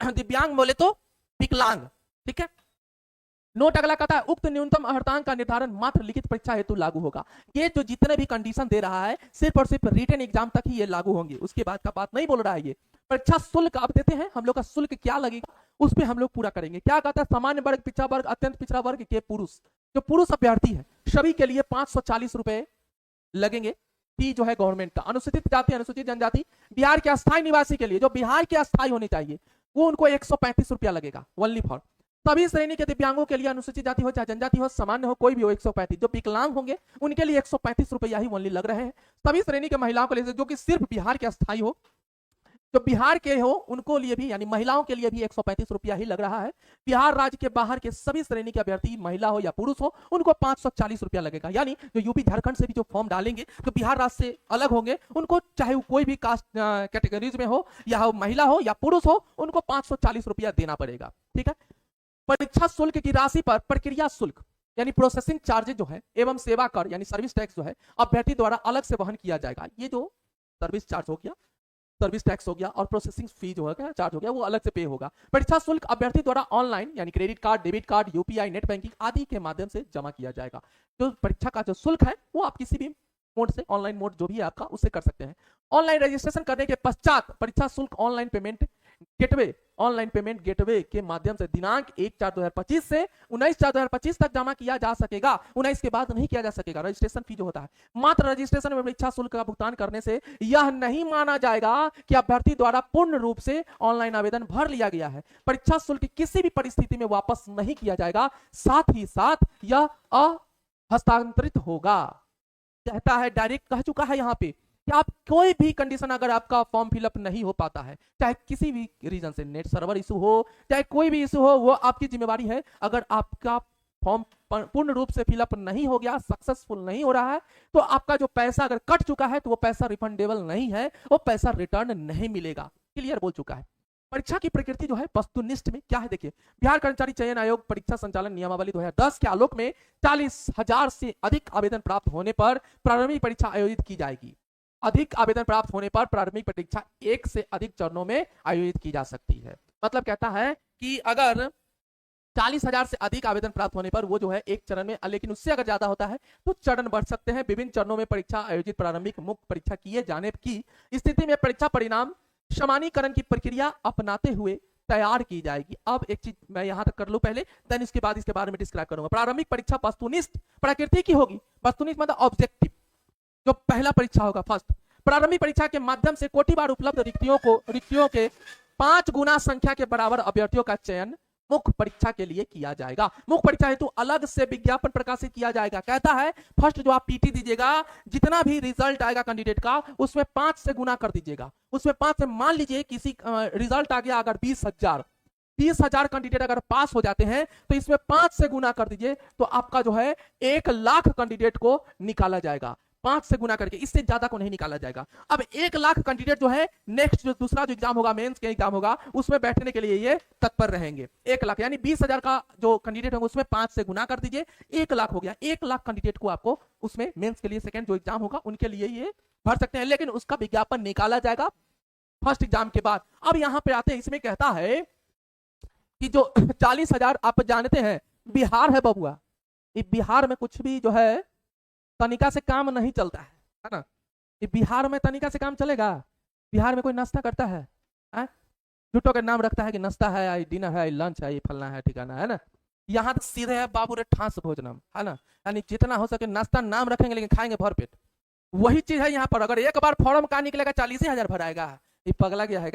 दिव्यांग बोले तो विकलांग, ठीक है। नोट अगला कहता है उक्त न्यूनतम अर्हतांक का निर्धारण मात्र लिखित परीक्षा हेतु लागू होगा। ये जो जितने भी कंडीशन दे रहा है सिर्फ और सिर्फ रिटन एग्जाम तक ही ये लागू होंगे, उसके बाद का बात नहीं बोल रहा है। ये परीक्षा शुल्क आप देते हैं, हम लोग का शुल्क क्या लगेगा उस पर हम लोग पूरा करेंगे। क्या कहता है, सामान्य वर्ग, पिछड़ा वर्ग, अत्यंत पिछड़ा वर्ग के पुरुष, जो पुरुष अभ्यर्थी है सभी के लिए 540 रुपए लगेंगे, फी जो है गवर्नमेंट का। अनुसूचित जाति अनुसूचित जनजाति बिहार के अस्थायी निवासी के लिए, जो बिहार के अस्थायी होने चाहिए, वो उनको 135 रुपया लगेगा ओनली फॉर। सभी श्रेणी के दिव्यांगों के लिए, अनुसूचित जाति हो चाहे जनजाति हो, सामान्य हो, कोई भी हो, 135। जो विकलांग होंगे उनके लिए 135 रुपया ही ओनली लग रहे हैं। सभी श्रेणी के महिलाओं के लिए जो कि सिर्फ बिहार के अस्थायी हो, जो बिहार के हो उनको लिए भी यानी महिलाओं के लिए भी 135 रुपया ही लग रहा है। बिहार राज्य के बाहर के सभी श्रेणी के अभ्यर्थी महिला हो या पुरुष हो उनको 540 रुपया लगेगा। यानी जो यूपी झारखंड से भी जो फॉर्म डालेंगे, जो बिहार राज्य से अलग होंगे, उनको चाहे कोई भी कास्ट कैटेगरीज में हो या महिला हो या पुरुष हो, उनको 540 रुपया देना पड़ेगा, ठीक है। परीक्षा शुल्क की राशि पर प्रक्रिया शुल्क यानी प्रोसेसिंग चार्जेज जो है एवं सेवा कर यानी सर्विस टैक्स जो है अभ्यर्थी द्वारा अलग से वहन किया जाएगा। ये जो सर्विस चार्ज हो गया, सर्विस टैक्स हो गया और प्रोसेसिंग फी जो है चार्ज हो गया, वो अलग से पे होगा। परीक्षा शुल्क अभ्यर्थी द्वारा ऑनलाइन यानी credit card, debit card, UPI, net banking आदि के माध्यम से जमा किया जाएगा। जो परीक्षा का जो शुल्क है वो आप किसी भी मोड से, ऑनलाइन मोड जो भी है आपका, उससे कर सकते हैं। ऑनलाइन रजिस्ट्रेशन करने के पश्चात परीक्षा शुल्क ऑनलाइन पेमेंट गेटवे के माध्यम से दिनांक 1/4/2025 से 19/4/2025 तक जमा किया जा सकेगा। 19 के बाद नहीं किया जा सकेगा। रजिस्ट्रेशन फी जो होता है, मात्र रजिस्ट्रेशन में परीक्षा शुल्क का भुगतान करने से यह नहीं माना जाएगा कि अभ्यर्थी द्वारा पूर्ण रूप से ऑनलाइन आवेदन भर लिया गया है। परीक्षा शुल्क किसी भी परिस्थिति में वापस नहीं किया जाएगा, साथ ही साथ यह हस्तांतरित होगा। कहता है, डायरेक्ट कह चुका है यहाँ पे कि आप कोई भी कंडीशन अगर आपका फॉर्म फिलअप नहीं हो पाता है, चाहे किसी भी रीजन से, नेट सर्वर इशू हो चाहे कोई भी इशू हो, वो आपकी जिम्मेवारी है। अगर आपका फॉर्म पूर्ण रूप से फिलअप नहीं हो गया, सक्सेसफुल नहीं हो रहा है, तो आपका जो पैसा अगर कट चुका है तो वो पैसा रिफंडेबल नहीं है, वो पैसा रिटर्न नहीं मिलेगा। क्लियर बोल चुका है। परीक्षा की प्रकृति जो है वस्तुनिष्ठ में क्या है देखिए, बिहार कर्मचारी चयन आयोग परीक्षा संचालन नियमावली 2010 के आलोक में 40,000 से अधिक आवेदन प्राप्त होने पर प्रारंभिक परीक्षा आयोजित की जाएगी। अधिक आवेदन प्राप्त होने पर प्रारंभिक परीक्षा एक से अधिक चरणों में आयोजित की जा सकती है। मतलब कहता है कि अगर 40,000 से अधिक आवेदन प्राप्त होने पर वो जो है एक चरण में, लेकिन उससे अगर ज्यादा होता है तो चरण बढ़ सकते हैं। विभिन्न चरणों में परीक्षा आयोजित प्रारंभिक मुख्य परीक्षा किए जाने की स्थिति में परीक्षा परिणाम समानीकरण की प्रक्रिया अपनाते हुए तैयार की जाएगी। अब एक चीज मैं यहां तक कर लूं पहले, देन इसके बाद इसके बारे में डिस्क्राइब करूंगा। प्रारंभिक परीक्षा वस्तुनिष्ठ प्रकृति की होगी। वस्तुनिष्ठ मतलब ऑब्जेक्टिव, जो पहला परीक्षा होगा फर्स्ट। प्रारंभिक परीक्षा के माध्यम से कोटिवार उपलब्ध रिक्तियों के 5 गुना संख्या के बराबर अभ्यर्थियों का चयन मुख्य परीक्षा के लिए किया जाएगा। मुख्य परीक्षा हेतु अलग से विज्ञापन प्रकाशित किया जाएगा। कहता है फर्स्ट जो आप पीटी दीजिएगा, जितना भी रिजल्ट आएगा कैंडिडेट का उसमें 5 से गुना कर दीजिएगा। उसमें 5 से, मान लीजिए किसी रिजल्ट आ गया अगर 20,000 कैंडिडेट अगर पास हो जाते हैं तो इसमें 5 से गुना कर दीजिए, तो आपका जो है 1 लाख कैंडिडेट को निकाला जाएगा। 5 से गुना करके, इससे ज्यादा को नहीं निकाला जाएगा। अब 1 लाख कैंडिडेट जो है नेक्स्ट जो दूसरा जो एग्जाम होगा, मेंस के एग्जाम होगा, उसमें बैठने के लिए ये तत्पर रहेंगे। 1 लाख यानी 20,000 का जो कैंडिडेट होगा उसमें 5 से गुना कर दीजिए, 1 लाख हो गया। 1 लाख कैंडिडेट को आपको उसमें मेंस के लिए सेकंड जो एग्जाम होगा उनके लिए ये भर सकते हैं, लेकिन उसका विज्ञापन निकाला जाएगा फर्स्ट एग्जाम के बाद। अब यहां पे आते हैं, इसमें कहता है कि जो 40,000 आप जानते हैं बिहार है बबुआ, बिहार में कुछ भी जो है तनिका से काम नहीं चलता है ना। बिहार में तनिका से काम चलेगा? बिहार में कोई नाश्ता करता है? झूठों का नाम रखता है कि नाश्ता है, डिनर है, लंच है, फलना है, ठिकाना है ना। यहाँ तो सीधे है बाबू रे ठास भोजनम, है ना। यानी जितना हो सके नाश्ता नाम रखेंगे लेकिन खाएंगे भर पेट। वही चीज है यहाँ पर। अगर एक बार फॉर्म कहाँ निकलेगा 40,000 भराएगा, ये पगला गया है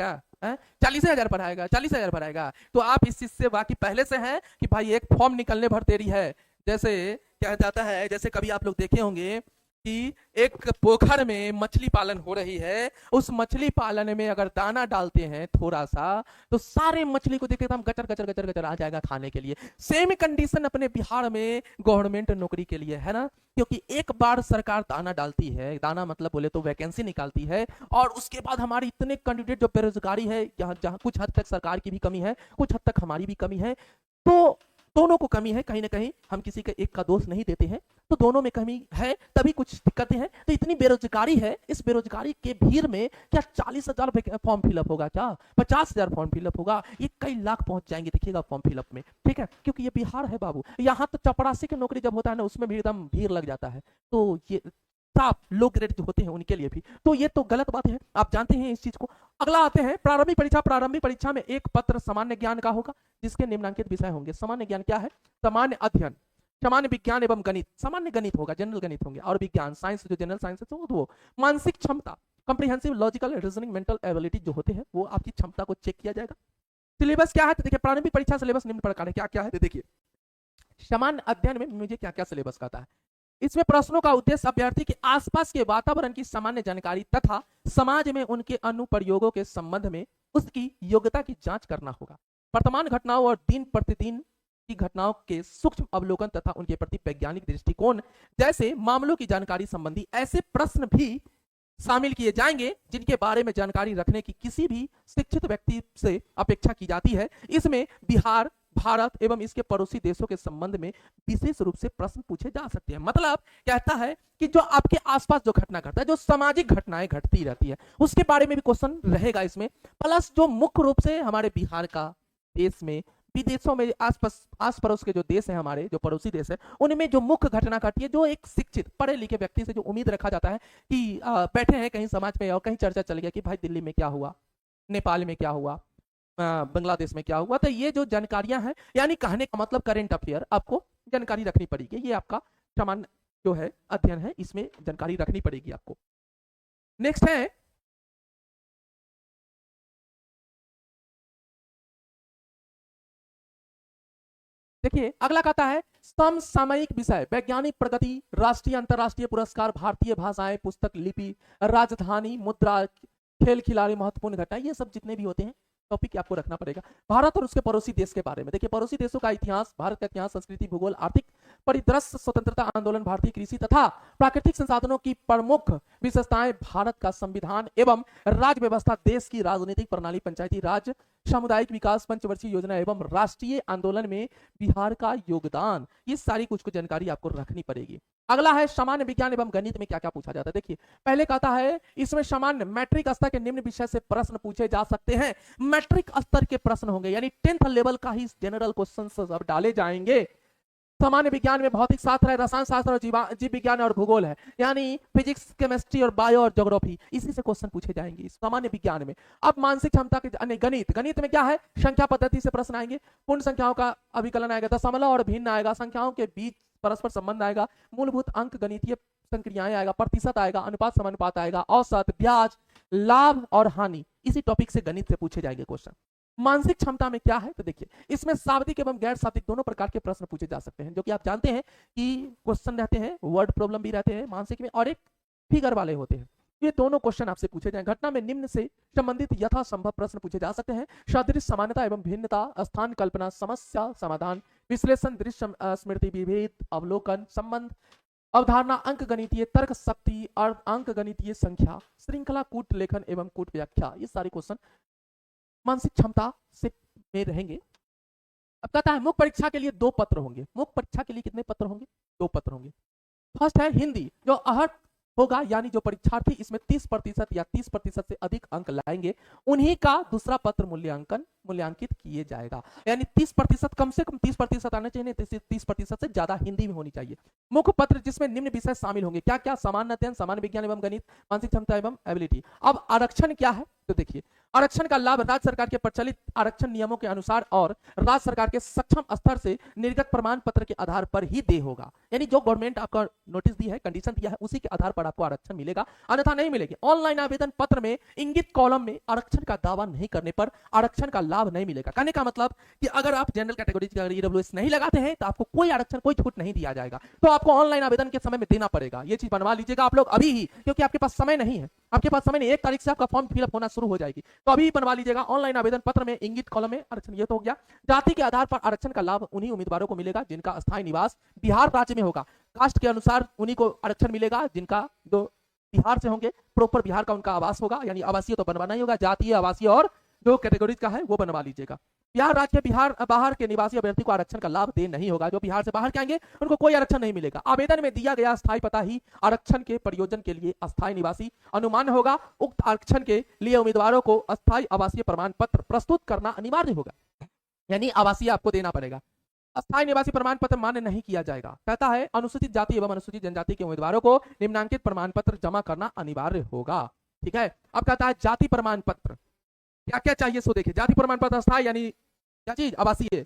40,000 भराएगा, 40,000 भराएगा। तो आप इस चीज से बाकी पहले से हैं कि भाई एक फॉर्म निकलने भर देरी है। जैसे क्या जाता है, जैसे कभी आप लोग देखे होंगे कि एक पोखर में मछली पालन हो रही है, उस मछली पालन में अगर दाना डालते हैं थोड़ा सा तो सारे मछली को देखते हम गटर गटर गटर गटर आ जाएगा खाने के लिए। सेम कंडीशन अपने बिहार में गवर्नमेंट नौकरी के लिए है ना, क्योंकि एक बार सरकार दाना डालती है, दाना मतलब बोले तो वैकेंसी निकालती है, और उसके बाद हमारी इतने कैंडिडेट जो बेरोजगारी है, जहाँ कुछ हद तक सरकार की भी कमी है, कुछ हद तक हमारी भी कमी है, तो दोनों को कमी है। कहीं ना कहीं हम किसी का एक का दोष नहीं देते हैं, तो दोनों में कमी है, तभी कुछ दिक्कतें हैं। तो इतनी बेरोजगारी है, इस बेरोजगारी के भीड़ में क्या 40,000 फॉर्म फिलअप होगा, क्या 50,000 फॉर्म फिलअप होगा? ये कई लाख पहुंच जाएंगे देखिएगा फॉर्म फिलअप में, ठीक है। क्योंकि ये बिहार है बाबू। यहाँ तो चपरासी की नौकरी जब होता है ना, उसमें भी एकदम भीड़ लग जाता है। तो ये साफ लो ग्रेड जो होते हैं उनके लिए भी, तो ये तो गलत बात है, आप जानते हैं इस चीज को। अगला आते हैं प्रारंभिक परीक्षा। प्रारंभिक परीक्षा में एक पत्र सामान्य ज्ञान का होगा, जिसके निम्नलिखित विषय होंगे। सामान्य ज्ञान क्या है? सामान्य अध्ययन, सामान्य विज्ञान एवं गणित, सामान्य गणित होगा, जनरल गणित होंगे, और विज्ञान साइंस जो जनरल साइंस है वो। मानसिक क्षमता, comprehensive logical reasoning mental ability जो होते हैं वो आपकी क्षमता को चेक किया जाएगा। सिलेबस क्या है? तो देखिए प्रारंभिक परीक्षा सिलेबस निम्न प्रकार है। क्या क्या है? तो देखिए सामान्य अध्ययन में मुझे क्या क्या सिलेबस कहता है। इसमें प्रश्नों का उद्देश्य अभ्यर्थी के आसपास के वातावरण की सामान्य जानकारी तथा समाज में उनके अनुप्रयोगों के संबंध में उसकी योग्यता की जांच करना होगा। वर्तमान घटनाओं और दिन प्रतिदिन की घटनाओं के सूक्ष्म अवलोकन तथा उनके प्रति वैज्ञानिक दृष्टिकोण जैसे मामलों की जानकारी संबंधी ऐसे प्रश्न भी शामिल किए जाएंगे जिनके बारे में जानकारी रखने की किसी भी शिक्षित व्यक्ति से अपेक्षा की जाती है। इसमें बिहार, भारत एवं इसके पड़ोसी देशों के संबंध में विशेष रूप से प्रश्न पूछे जा सकते हैं। मतलब कहता है कि जो आपके आसपास जो घटना घटता है, जो सामाजिक घटनाएं घटती रहती है, उसके बारे में भी क्वेश्चन रहेगा इसमें। प्लस जो मुख्य रूप से हमारे बिहार का, देश में, विदेशों में, आस पड़ोस के जो देश है, हमारे जो पड़ोसी देश है, उनमें जो मुख्य घटना घटती है, जो एक शिक्षित पढ़े लिखे व्यक्ति से जो उम्मीद रखा जाता है कि बैठे हैं कहीं समाज में और कहीं चर्चा चल गया कि भाई दिल्ली में क्या हुआ, नेपाल में क्या हुआ, बांग्लादेश में क्या हुआ, तो ये जो जानकारियां हैं, यानी कहने का मतलब करेंट अफेयर आपको जानकारी रखनी पड़ेगी। ये आपका सामान्य जो है अध्ययन है, इसमें जानकारी रखनी पड़ेगी आपको। नेक्स्ट है देखिए अगला कहता है समसामयिक विषय, वैज्ञानिक प्रगति, राष्ट्रीय अंतरराष्ट्रीय पुरस्कार, भारतीय भाषाएं, पुस्तक लिपि, राजधानी, मुद्रा, खेल खिलाड़ी, महत्वपूर्ण घटना, ये सब जितने भी होते हैं टॉपिक आपको रखना पड़ेगा। भारत और उसके पड़ोसी देश के बारे में देखिए, पड़ोसी देशों का इतिहास, भारत का इतिहास, संस्कृति, भूगोल, आर्थिक परिदृश्य, स्वतंत्रता आंदोलन, भारतीय कृषि तथा प्राकृतिक संसाधनों की प्रमुख विशेषताएं, भारत का संविधान एवं राज्य व्यवस्था, देश की राजनीतिक प्रणाली, पंचायती राज, सामुदायिक विकास, पंचवर्षीय योजना एवं राष्ट्रीय आंदोलन में बिहार का योगदान, ये सारी कुछ जानकारी आपको रखनी पड़ेगी। अगला है सामान्य विज्ञान एवं गणित में क्या क्या पूछा जाता है। देखिए पहले कहता है इसमें सामान्य मैट्रिक स्तर के निम्न विषय से प्रश्न पूछे जा सकते हैं। मैट्रिक स्तर के प्रश्न होंगे, यानी 10th लेवल का ही जनरल क्वेश्चन अब डाले जाएंगे। सामान्य विज्ञान में भौतिक शास्त्र है, रसायन शास्त्र और जीव विज्ञान और भूगोल है, यानी फिजिक्स, केमिस्ट्री और बायो और ज्योग्राफी, इसी से क्वेश्चन पूछे जाएंगे सामान्य विज्ञान में। अब मानसिक क्षमता के गणित, गणित में क्या है, संख्या पद्धति से प्रश्न आएंगे, पूर्ण संख्याओं का अभिकलन आएगा, दशमलव और भिन्न आएगा, संख्याओं के बीच परस्पर संबंध आएगा, मूलभूत अंक गणितीय संक्रियाएं आएगा, प्रतिशत आएगा, अनुपात समानुपात आएगा, औसत, ब्याज, लाभ और हानि, इसी टॉपिक से गणित से पूछे जाएंगे क्वेश्चन। मानसिक क्षमता में क्या है तो देखिए इसमें शाब्दिक एवं गैर शाब्दिक दोनों प्रकार के प्रश्न पूछे जा सकते हैं, जो कि आप जानते हैं कि क्वेश्चन रहते हैं, वर्ड प्रॉब्लम भी रहते हैं मानसिक में, और एक फिगर वाले होते हैं। ये दोनों क्वेश्चन आपसे पूछे जाएंगे। घटना में निम्न से संबंधित यथासंभव प्रश्न पूछे जा सकते हैं। सदृश, समानता एवं भिन्नता, स्थान कल्पना, समस्या समाधान, विश्लेषण, दृश्य स्मृति, विभेद, अवलोकन, संबंध, अवधारणा, अंक गणितीय तर्क शक्ति और अंक गणितीय संख्या, श्रृंखला, कूट लेखन एवं कूट व्याख्या, ये सारे क्वेश्चन मानसिक क्षमता से में रहेंगे। अब कहता है मुख्य परीक्षा के लिए 2 पत्र होंगे। मुख्य परीक्षा के लिए कितने पत्र होंगे, 2 पत्र होंगे। फर्स्ट है हिंदी, जो अहर्त होगा, यानी जो परीक्षार्थी इसमें 30% या 30% से अधिक अंक लाएंगे उन्हीं का दूसरा पत्र मूल्यांकित किए जाएगा, यानी 30% कम से कम 30% आना चाहिए, 30% से ज्यादा हिंदी में होनी चाहिए। मुख्य पत्र जिसमें निम्न विषय शामिल होंगे, क्या क्या, सामान्य अध्ययन, सामान्य विज्ञान एवं गणित, मानसिक क्षमता एवं एबिलिटी। अब आरक्षण क्या है तो देखिए, आरक्षण का लाभ राज्य सरकार के प्रचलित आरक्षण नियमों के अनुसार और राज्य सरकार के सक्षम स्तर से निर्गत प्रमाण पत्र के आधार पर ही दे होगा, यानी जो गवर्नमेंट आपका नोटिस दी है, कंडीशन दिया है, उसी के आधार पर आपको आरक्षण मिलेगा, अन्यथा नहीं मिलेगी। ऑनलाइन आवेदन पत्र में इंगित कॉलम में आरक्षण का दावा नहीं करने पर आरक्षण का लाभ नहीं मिलेगा। कहने का मतलब कि अगर आप जनरल कैटेगरी का ईडब्ल्यूएस नहीं लगाते हैं तो आपको कोई आरक्षण, कोई छूट नहीं दिया जाएगा, तो आपको ऑनलाइन आवेदन के समय में देना पड़ेगा। ये चीज बनवा लीजिएगा आप लोग अभी ही, क्योंकि आपके पास समय नहीं है, आपके पास समय नहीं, 1 तारीख से आपका फॉर्म फिलअप होना शुरू हो जाएगी, तो अभी बनवा लीजिएगा। ऑनलाइन आवेदन पत्र में इंगित कॉलम में आरक्षण, ये तो हो गया। जाति के आधार पर आरक्षण का लाभ उन्हीं उम्मीदवारों को मिलेगा जिनका अस्थायी निवास बिहार राज्य में होगा। कास्ट के अनुसार उन्हीं को आरक्षण मिलेगा जिनका जो बिहार से होंगे, प्रॉपर बिहार का उनका आवास होगा, यानी आवासीय तो बनवाना ही होगा, जातीय, आवासीय और जो कैटेगरीज का है वो बनवा लीजिएगा। बिहार राज्य के बाहर के निवासी अभ्यर्थी को आरक्षण का लाभ दे नहीं होगा। जो बिहार से बाहर के आएंगे उनको कोई आरक्षण नहीं मिलेगा। आवेदन में दिया गया स्थायी पता ही आरक्षण के प्रयोजन के लिए अस्थायी निवासी अनुमान होगा। उक्त आरक्षण के लिए उम्मीदवारों को अस्थायी आवासीय प्रमाण पत्र प्रस्तुत करना अनिवार्य होगा, यानी आवासीय आपको देना पड़ेगा। अस्थायी निवासी प्रमाण पत्र मान्य नहीं किया जाएगा। कहता है अनुसूचित जाति एवं अनुसूचित जनजाति के उम्मीदवारों को निम्नांकित प्रमाण पत्र जमा करना अनिवार्य होगा। ठीक है, अब कहता है जाति प्रमाण पत्र क्या क्या चाहिए, सो देखिए। जाति प्रमाण पत्र अस्थायी यानी क्या चीज, आवासीय,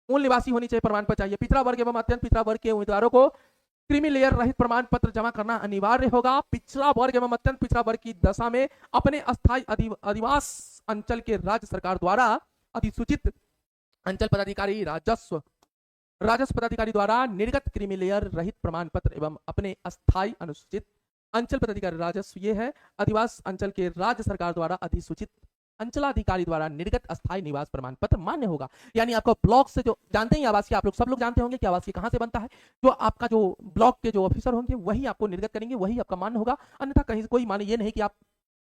मूल निवासी होनी चाहिए, प्रमाण पत्र चाहिए। पिछड़ा वर्ग एवं अत्यंत पिछड़ा वर्ग के उम्मीदवारों को क्रीमी लेयर रहित प्रमाण पत्र जमा करना अनिवार्य होगा। पिछड़ा वर्ग एवं अत्यंत पिछड़ा वर्ग की दशा में अपने अस्थायी अधिवास अंचल के राज्य सरकार द्वारा अधिसूचित अंचल पदाधिकारी राजस्व पदाधिकारी द्वारा निर्गत क्रीमी लेयर रहित प्रमाण पत्र एवं अपने अस्थायी अनुसूचित अंचल पदाधिकारी राजस्व, ये है अधिवास अंचल के राज्य सरकार द्वारा अधिसूचित अंचलाधिकारी द्वारा निर्गत अस्थायी निवास प्रमाण पत्र मान्य होगा। यानी आपको ब्लॉक से, जो जानते हैं आवासीय, आप लोग सब लोग जानते होंगे कि आवासीय कहां से बनता है, जो आपका जो ब्लॉक के जो ऑफिसर होंगे वही आपको निर्गत करेंगे, वही आपका मान्य होगा। अन्यथा कहीं से कोई मान्य ये नहीं कि आप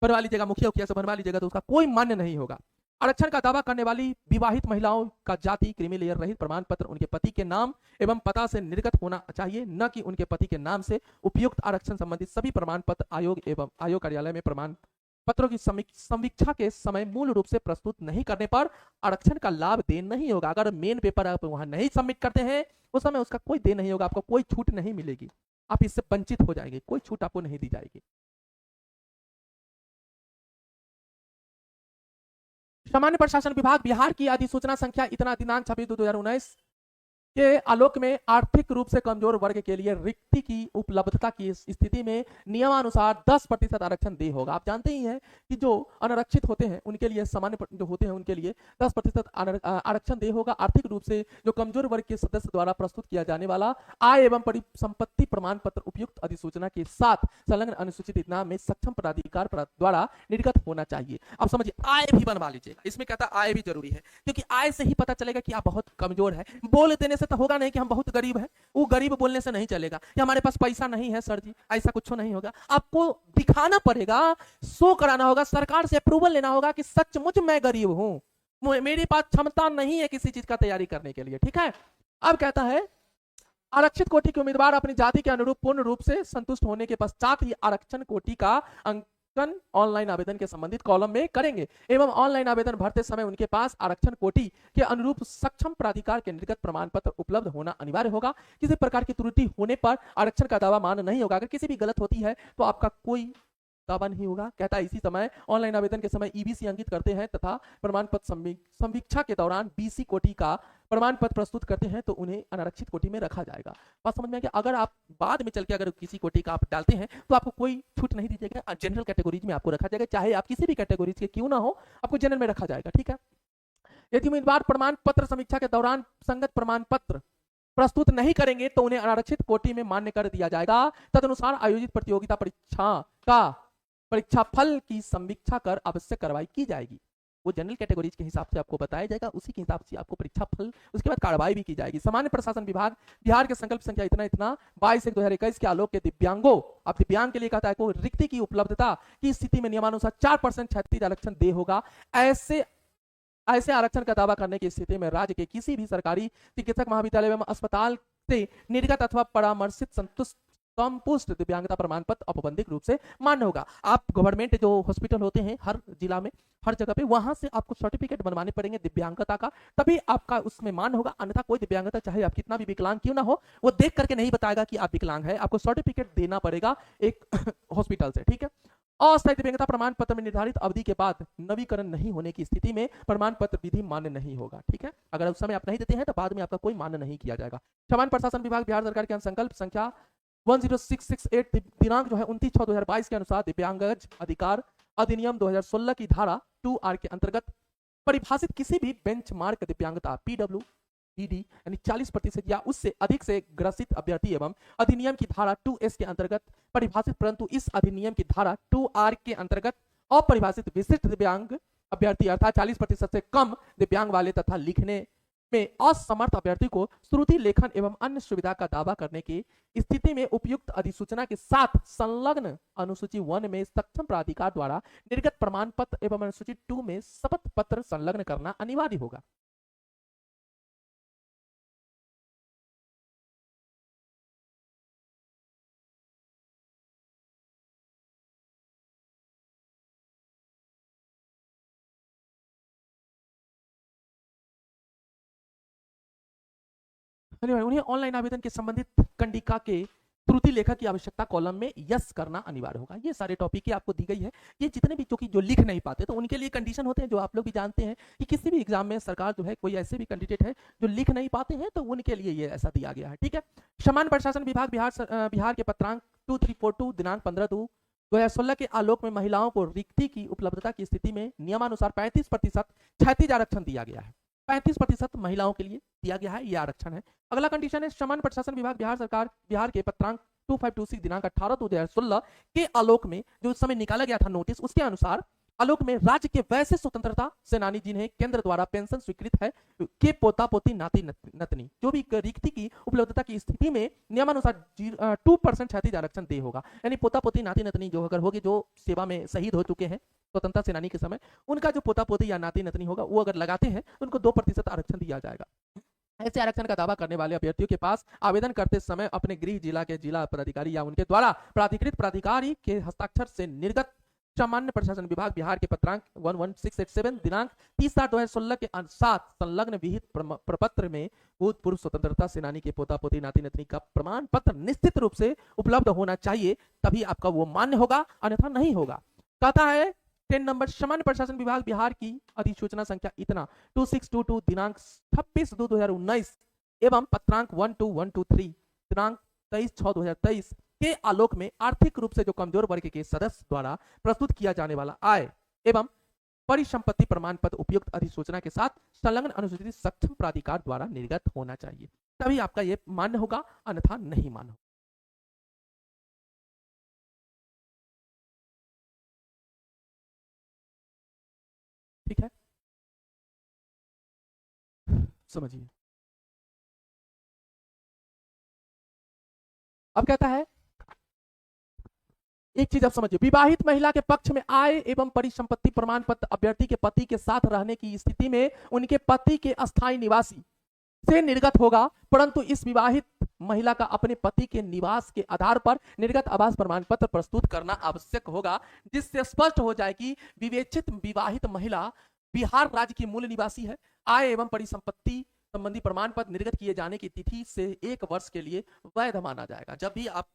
बनवा लीजिएगा, मुखिया से बनवा लीजिएगा तो उसका कोई मान्य नहीं होगा। आरक्षण का दावा करने वाली विवाहित महिलाओं का जाति क्रीमी लेयर रहित प्रमाण पत्र उनके पति के नाम एवं पता से निर्गत होना चाहिए, न कि उनके पति के नाम से। उपयुक्त आरक्षण संबंधित सभी प्रमाण पत्र आयोग एवं आयोग कार्यालय में प्रमाण पत्रों की समीक्षा के समय मूल रूप से प्रस्तुत नहीं करने पर आरक्षण का लाभ दे नहीं होगा। अगर मेन पेपर आप वहां नहीं सबमिट करते हैं उस समय उसका कोई दे नहीं होगा, आपको कोई छूट नहीं मिलेगी, आप इससे वंचित हो जाएंगे, कोई छूट आपको नहीं दी जाएगी। सामान्य प्रशासन विभाग बिहार की अधिसूचना संख्या इतना दिनांक 26/2/2019 के आलोक में आर्थिक रूप से कमजोर वर्ग के लिए रिक्ति की उपलब्धता की स्थिति में नियमानुसार 10% आरक्षण दे होगा। आप जानते ही हैं कि जो अनारक्षित होते हैं उनके लिए सामान्य जो होते हैं उनके लिए 10% आरक्षण दे होगा। आर्थिक रूप से जो कमजोर वर्ग के सदस्य द्वारा प्रस्तुत किया जाने वाला आय एवं परिसंपत्ति प्रमाण पत्र उपयुक्त अधिसूचना के साथ संलग्न अनुसूचित इनाम में सक्षम प्राधिकार द्वारा निर्गत होना चाहिए। अब समझिए, आय भी बनवा लीजिएगा, इसमें कहता है आय भी जरूरी है, क्योंकि आय से ही पता चलेगा कि आप बहुत कमजोर है। बोल देने से तो होगा नहीं कि हम बहुत गरीब है, वो गरीब बोलने से नहीं चलेगा कि हमारे पास पैसा नहीं है सर जी, ऐसा कुछ नहीं होगा। आपको दिखाना पड़ेगा, शो कराना होगा, सरकार से अप्रूवल लेना होगा कि सचमुच मैं गरीब हूं, मेरे पास क्षमता नहीं है किसी चीज का तैयारी करने के लिए। ठीक है, अब कहता है आरक्षित कोटि के उम्मीदवार अपनी जाति के अनुरूप पूर्ण रूप से संतुष्ट होने के पश्चात ही आरक्षण कोटि का अंकन ऑनलाइन आवेदन के संबंधित कॉलम में करेंगे एवं ऑनलाइन आवेदन भरते समय उनके पास आरक्षण कोटि के अनुरूप सक्षम प्राधिकार के निर्गत प्रमाण पत्र उपलब्ध होना अनिवार्य होगा। किसी प्रकार की त्रुटि होने पर आरक्षण का दावा मान्य नहीं होगा। अगर किसी भी गलत होती है तो आपका कोई दावा नहीं होगा। कहता है इसी समय ऑनलाइन आवेदन के समय ईबीसी अंकित करते हैं तथा प्रमाण पत्र समीक्षा के दौरान बीसी कोटि का प्रमाण पत्र प्रस्तुत करते हैं तो उन्हें अनारक्षित कोटि में रखा जाएगा। बात समझ में आ गया? अगर आप बाद में चल के अगर किसी कोटि का आप डालते हैं तो आपको कोई छूट नहीं दी जाएगी, जनरल कैटेगरीज में आपको रखा जाएगा, चाहे आप किसी भी कैटेगरीज के क्यों ना हो, आपको जनरल में रखा जाएगा। ठीक है, यदि उम्मीदवार प्रमाण पत्र समीक्षा के दौरान संगत प्रमाण पत्र प्रस्तुत नहीं करेंगे तो उन्हें अनारक्षित कोटि में मान्य कर दिया जाएगा। तदनुसार आयोजित प्रतियोगिता परीक्षा फल की समीक्षा कर आवश्यक कार्रवाई की जाएगी। वो जनरल कैटेगरीज के हिसाब से आपको बताया जाएगा, उसी के हिसाब से आपको परीक्षा फल, उसके बाद कार्रवाई भी की जाएगी। सामान्य प्रशासन विभाग बिहार के संकल्प संख्या इतना 22/1/2021 के आलोक के दिव्यांगों, अब दिव्यांग के लिए कहता है को रिक्ति की उपलब्धता की स्थिति में नियमानुसार 4% क्षैतिज आरक्षण दे होगा। ऐसे आरक्षण का दावा करने की स्थिति में राज्य के किसी भी सरकारी चिकित्सक महाविद्यालय एवं अस्पताल से निर्गत अथवा परामर्शित संपुष्ट दिव्यांगता प्रमाण पत्र औपबंधिक रूप से मान्य होगा। आप गवर्नमेंट जो हॉस्पिटल होते हैं हर जिला में, हर जगह पे, वहां से आपको सर्टिफिकेट बनवाने पड़ेंगे दिव्यांगता का, तभी आपका उसमें मान्य होगा। अन्यथा कोई दिव्यांगता चाहे आप कितना भी विकलांग क्यों ना हो, वो देख करके नहीं बताएगा कि आप विकलांग है, आपको सर्टिफिकेट देना पड़ेगा एक हॉस्पिटल से। ठीक है, अस्थायी दिव्यांगता प्रमाण पत्र में निर्धारित अवधि के बाद नवीकरण नहीं होने की स्थिति में प्रमाण पत्र विधि मान्य नहीं होगा। ठीक है, अगर उस समय आप नहीं देते हैं तो बाद में आपका कोई मान्य नहीं किया जाएगा। सामान्य प्रशासन विभाग बिहार सरकार के संकल्प संख्या 10668 दिनांक जो है 29/6/2022 के अनुसार दिव्यांगज अधिकार अधिनियम 2016 की धारा 2R के अंतर्गत परिभाषित किसी भी बेंचमार्क दिव्यांगता PWDD यानी 40% या उससे अधिक से ग्रसित अभ्यर्थी एवं अधिनियम की धारा 2S के अंतर्गत परिभाषित परंतु इस अधिनियम की धारा 2R के अंतर्गत अपरिभाषित विशिष्ट दिव्यांग अभ्यर्थी अर्थात 40% से कम दिव्यांग वाले तथा लिखने में असमर्थ अभ्यर्थी को श्रुति लेखन एवं अन्य सुविधा का दावा करने की स्थिति में उपयुक्त अधिसूचना के साथ संलग्न अनुसूची 1 में सक्षम प्राधिकार द्वारा निर्गत प्रमाण पत्र एवं अनुसूची 2 में शपथ पत्र संलग्न करना अनिवार्य होगा। उन्हें ऑनलाइन आवेदन के संबंधित कंडिका के त्रुटि लेखा की आवश्यकता कॉलम में यस करना अनिवार्य होगा। ये सारे टॉपिक की आपको दी गई है। ये जितने भी जो लिख नहीं पाते तो उनके लिए कंडीशन होते हैं, जो आप लोग भी जानते हैं कि किसी भी एग्जाम में सरकार जो है कोई ऐसे भी कैंडिडेट है जो लिख नहीं पाते हैं तो उनके लिए ये ऐसा दिया गया है। ठीक है, सामान्य प्रशासन विभाग बिहार के पत्रांक 2342 दिनांक 15/2/2016 के आलोक में महिलाओं को रिक्ति की उपलब्धता की स्थिति में नियमानुसार 35% क्षैतिज आरक्षण दिया गया है। 35% महिलाओं के लिए दिया गया है, यह आरक्षण है। अगला कंडीशन है सामान्य प्रशासन विभाग बिहार के पत्रांक 2526 दिनांक 18/2/2016 के आलोक में जो उस समय निकाला गया था नोटिस, उसके अनुसार आलोक में राज्य के वैसे स्वतंत्रता सेनानी जिन्हें केंद्र द्वारा पेंशन स्वीकृत है के पोता पोती नाती नतनी जो भी रिक्ति की उपलब्धता की स्थिति में नियमानुसार 2% क्षैतिज आरक्षण दे होगा। यानी पोता पोती नाती नतनी जो अगर होगी, जो सेवा में शहीद हो चुके हैं स्वतंत्रता सेनानी के समय, उनका जो पोता पोती या नाती नतनी होगा वो अगर लगाते हैं तो उनको 2% आरक्षण दिया जाएगा। ऐसे आरक्षण का दावा करने वाले अभ्यर्थियों के पास आवेदन करते समय अपने गृह जिला के जिला पदाधिकारी या उनके द्वारा प्राधिकृत प्राधिकारी के हस्ताक्षर से निर्गत सामान्य प्रशासन विभाग बिहार के पत्रांक 11687 दिनांक 30/8/2016 के अनुसार संलग्न विहित प्रपत्र में भूतपूर्व स्वतंत्रता सेनानी के पोता पोती नाती नतनी का प्रमाण पत्र निश्चित रूप से उपलब्ध होना चाहिए, तभी आपका वो मान्य होगा, अन्यथा नहीं होगा। कहता है 10 नंबर सामान्य प्रशासन विभाग बिहार की अधिसूचना संख्या 2622 दिनांक 26/2/2019 एवं पत्रांक 12123 दिनांक 23/6/2023 के आलोक में आर्थिक रूप से जो कमजोर वर्ग के सदस्य द्वारा प्रस्तुत किया जाने वाला आय एवं परिसंपत्ति प्रमाण पत्र उपयुक्त अधिसूचना के साथ संलग्न अनुसूचित सक्षम प्राधिकार द्वारा निर्गत होना चाहिए, तभी आपका यह मान्य होगा, अन्यथा नहीं मान्य होगा। ठीक है, समझिए। अब कहता है एक चीज आप समझिए, विवाहित महिला के पक्ष में आय एवं परिसंपत्ति प्रमाण पत्र अभ्यर्थी के पति के साथ रहने की स्थिति में उनके पति के अस्थायी निवासी से निर्गत होगा, परंतु इस विवाहित महिला का अपने पति के निवास के आधार पर निर्गत आवास प्रमाण पत्र प्रस्तुत करना आवश्यक होगा, जिससे स्पष्ट हो जाए कि विवेचित विवाहित महिला बिहार राज्य की मूल निवासी है। आय एवं परिसंपत्ति संबंधी प्रमाण पत्र निर्गत किए जाने की तिथि से 1 वर्ष के लिए वैध माना जाएगा। जब भी आप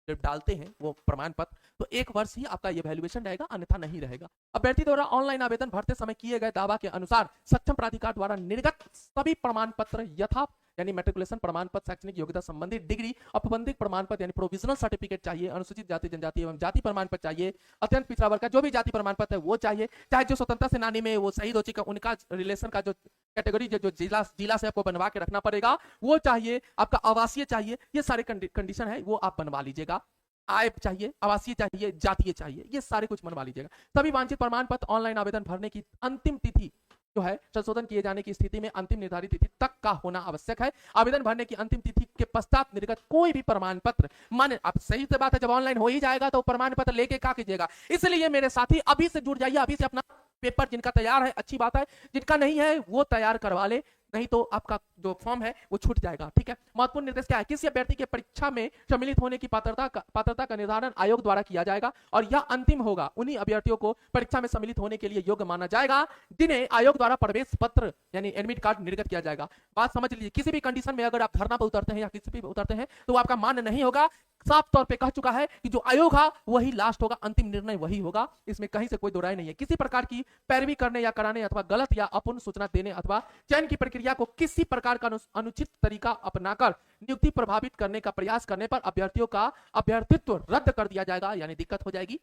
जब डालते हैं वो प्रमाण पत्र तो 1 वर्ष ही आपका ये वैल्यूएशन रहेगा, अन्यथा नहीं रहेगा। अभ्यर्थी द्वारा ऑनलाइन आवेदन भरते समय किए गए दावा के अनुसार सक्षम प्राधिकार द्वारा निर्गत सभी प्रमाण पत्र यथा यानी मैट्रिकुलेशन प्रमाण पत्र, शैक्षणिक योग्यता संबंधी डिग्री, औपबंधिक प्रमाण पत्र यानी प्रोविजनल सर्टिफिकेट चाहिए, अनुसूचित जाति जनजाति एवं जाति प्रमाण पत्र चाहिए, अत्यंत पिछड़ा वर्ग का जो भी जाति प्रमाण पत्र है वो चाहिए, चाहे जो स्वतंत्रता सेनानी में वो शहीद हो चुका उनका रिलेशन का जो कैटेगरी जो जिला से आपको बनवा के रखना पड़ेगा वो चाहिए, आपका आवासीय चाहिए, ये सारे कंडीशन है वो आप बनवा लीजिएगा। आय चाहिए, आवासीय चाहिए, जातीय चाहिए, ये सारे कुछ बनवा लीजिएगा। सभी वांछित प्रमाण पत्र ऑनलाइन आवेदन भरने की अंतिम तिथि जो है संशोधन किए जाने की स्थिति में अंतिम निर्धारित तिथि तक का होना आवश्यक है। आवेदन भरने की अंतिम तिथि के पश्चात निर्गत कोई भी प्रमाण पत्र, माने आप सही से बात है, जब ऑनलाइन हो ही जाएगा तो प्रमाण पत्र लेके क्या कीजिएगा। इसलिए मेरे साथी अभी से जुड़ जाइए, अभी से अपना पेपर जिनका तैयार है अच्छी बात है, जिनका नहीं है वो तैयार करवा ले, नहीं तो आपका जो फॉर्म है वो छूट जाएगा। ठीक है, महत्वपूर्ण निर्देश क्या है, किसी अभ्यर्थी के परीक्षा में सम्मिलित होने की पात्रता का निर्धारण आयोग द्वारा किया जाएगा और यह अंतिम होगा। उन्हीं अभ्यर्थियों को परीक्षा में सम्मिलित होने के लिए योग्य माना जाएगा जिन्हें आयोग द्वारा प्रवेश पत्र यानी एडमिट कार्ड निर्गत किया जाएगा। बात समझ लीजिए, किसी भी कंडीशन में अगर आप धरना पर उतरते हैं या किसी भी उतरते हैं तो आपका मान्य नहीं होगा। साफ तौर पे कह चुका है कि जो आयोग है वही लास्ट होगा, अंतिम निर्णय वही होगा, इसमें कहीं से कोई दो राय नहीं है। किसी प्रकार की पैरवी करने या कराने अथवा गलत या अपूर्ण सूचना देने अथवा चयन की प्रक्रिया को किसी प्रकार का अनुचित तरीका अपनाकर नियुक्ति प्रभावित करने का प्रयास करने पर अभ्यर्थियों का अभ्यर्थित्व रद्द कर दिया जाएगा, यानी दिक्कत हो जाएगी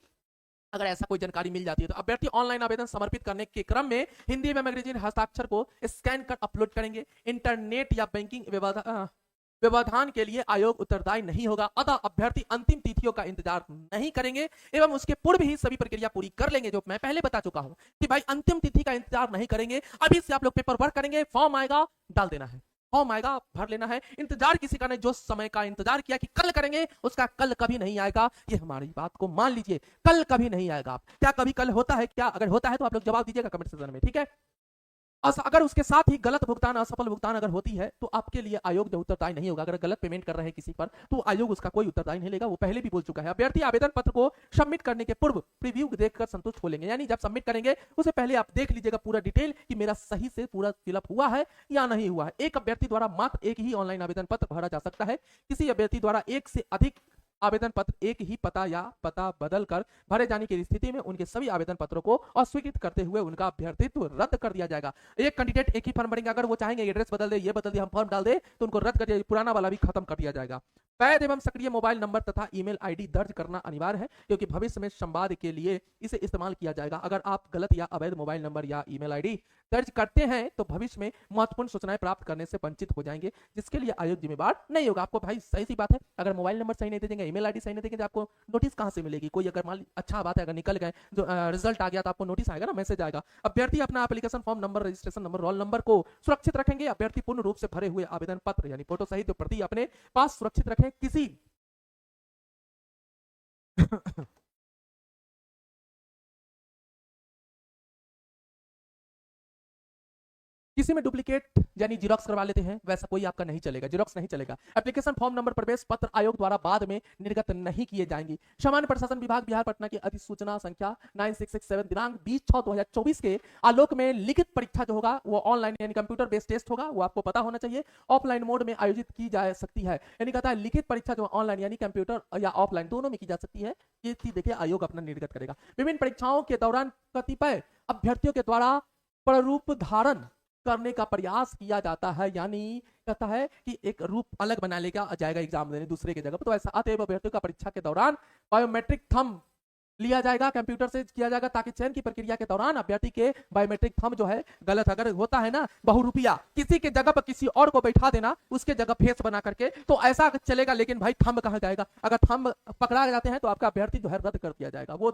अगर ऐसा कोई जानकारी मिल जाती है। तो अभ्यर्थी ऑनलाइन आवेदन समर्पित करने के क्रम में हिंदी एवं अंग्रेजी हस्ताक्षर को स्कैन कर अपलोड करेंगे। इंटरनेट या बैंकिंग व्यवधान के लिए आयोग उत्तरदायी नहीं होगा, अतः अभ्यर्थी अंतिम तिथियों का इंतजार नहीं करेंगे एवं उसके पूर्व ही सभी प्रक्रिया पूरी कर लेंगे। जो मैं पहले बता चुका हूं कि भाई अंतिम तिथि का इंतजार नहीं करेंगे, अभी से आप लोग पेपर वर्क करेंगे, फॉर्म आएगा डाल देना है, फॉर्म आएगा भर लेना है। इंतजार किसी का नहीं, जो समय का इंतजार किया कि कल करेंगे उसका कल कभी नहीं आएगा, ये हमारी बात को मान लीजिए, कल कभी नहीं आएगा। क्या कभी कल होता है क्या? अगर होता है तो आप लोग जवाब दीजिएगा कमेंट सेक्शन में, ठीक है। अगर उसके साथ ही गलत भुगतान, असफल भुगतान अगर होती है तो आपके लिए आयोग जो उत्तरदायी नहीं होगा। अगर गलत पेमेंट कर रहे हैं किसी पर तो आयोग उसका कोई उत्तरदायी नहीं लेगा, वो पहले भी बोल चुका है। अभ्यर्थी आवेदन पत्र को सबमिट करने के पूर्व प्रीव्यू देखकर संतुष्ट हो लेंगे, यानी जब सबमिट करेंगे उससे पहले आप देख लीजिएगा पूरा डिटेल कि मेरा सही से पूरा फिलअप हुआ है या नहीं हुआ है। एक अभ्यर्थी द्वारा मात्र एक ही ऑनलाइन आवेदन पत्र भरा जा सकता है। किसी अभ्यर्थी द्वारा एक से अधिक आवेदन पत्र एक ही पता या पता बदल कर भरे जाने की स्थिति में उनके सभी आवेदन पत्रों को अस्वीकृत करते हुए उनका अभ्यर्थित्व रद्द कर दिया जाएगा। एक कैंडिडेट एक ही फॉर्म भरेंगे, अगर वो चाहेंगे एड्रेस बदल दे, ये बदल दे, हम फॉर्म डाल दे तो उनको रद्द कर दिया, पुराना वाला भी खत्म कर दिया जाएगा। वैध एवं सक्रिय मोबाइल नंबर तथा ईमेल आईडी दर्ज करना अनिवार्य है, क्योंकि भविष्य में संवाद के लिए इसे इस्तेमाल किया जाएगा। अगर आप गलत या अवैध मोबाइल नंबर या ईमेल आईडी दर्ज करते हैं तो भविष्य में महत्वपूर्ण सूचनाएं प्राप्त करने से वंचित हो जाएंगे, जिसके लिए आयोग जिम्मेदार नहीं होगा। आपको भाई सही सी बात है, अगर मोबाइल नंबर सही नहीं दे देंगे, ईमेल आईडी सही नहीं देंगे, आपको नोटिस कहां से मिलेगी? कोई अगर मान अच्छा बात है, अगर निकल गए जो रिजल्ट आ गया तो आपको नोटिस आएगा ना, मैसेज आएगा। अभ्यर्थी अपना application form number, registration number, roll number को सुरक्षित रखेंगे। अभ्यर्थी पूर्ण रूप से भरे हुए आवेदन पत्र यानी फोटो सहित प्रति अपने पास सुरक्षित रखें। किसी में डुप्लीकेट यानी जीरोक्स करवा लेते हैं, वैसा कोई आपका नहीं चलेगा, जीरोक्स नहीं चलेगा। एप्लीकेशन फॉर्म नंबर, प्रवेश पत्र आयोग द्वारा बाद में निर्गत नहीं किए जाएंगे। सामान्य प्रशासन विभाग बिहार पटना की अधिसूचना संख्या 9667 दिनांक 20/6/2024 के आलोक में लिखित परीक्षा जो होगा वो ऑनलाइन यानी कंप्यूटर बेस्ड टेस्ट होगा, वो आपको पता होना चाहिए। ऑफलाइन मोड में आयोजित की जा सकती है, यानी कहता है लिखित परीक्षा जो ऑनलाइन यानी कंप्यूटर या ऑफलाइन दोनों में की जा सकती है, ये चीज देखिए आयोग अपना निर्गत करेगा। विभिन्न परीक्षाओं के दौरान कतिपय अभ्यर्थियों के द्वारा प्रारूप धारण करने का प्रयास किया जाता है, यानी कहता है कि एक रूप अलग बना लेगा जाएगा एग्जाम देने दूसरे की जगह पर। तो ऐसा अतएव अभ्यर्थियों का परीक्षा के दौरान बायोमेट्रिक थंब लिया जाएगा, कंप्यूटर से किया जाएगा, ताकि चयन की प्रक्रिया के दौरान अभ्यर्थी के बायोमेट्रिक थंब जो है गलत अगर होता है ना, बहुरूपिया किसी के जगह पर किसी और को बैठा देना, उसके जगह फेस बना करके, तो ऐसा चलेगा। लेकिन भाई थंब कहाँ जाएगा? अगर थंब पकड़ा जाते हैं तो आपका अभ्यर्थी जो है रद्द कर दिया जाएगा, वो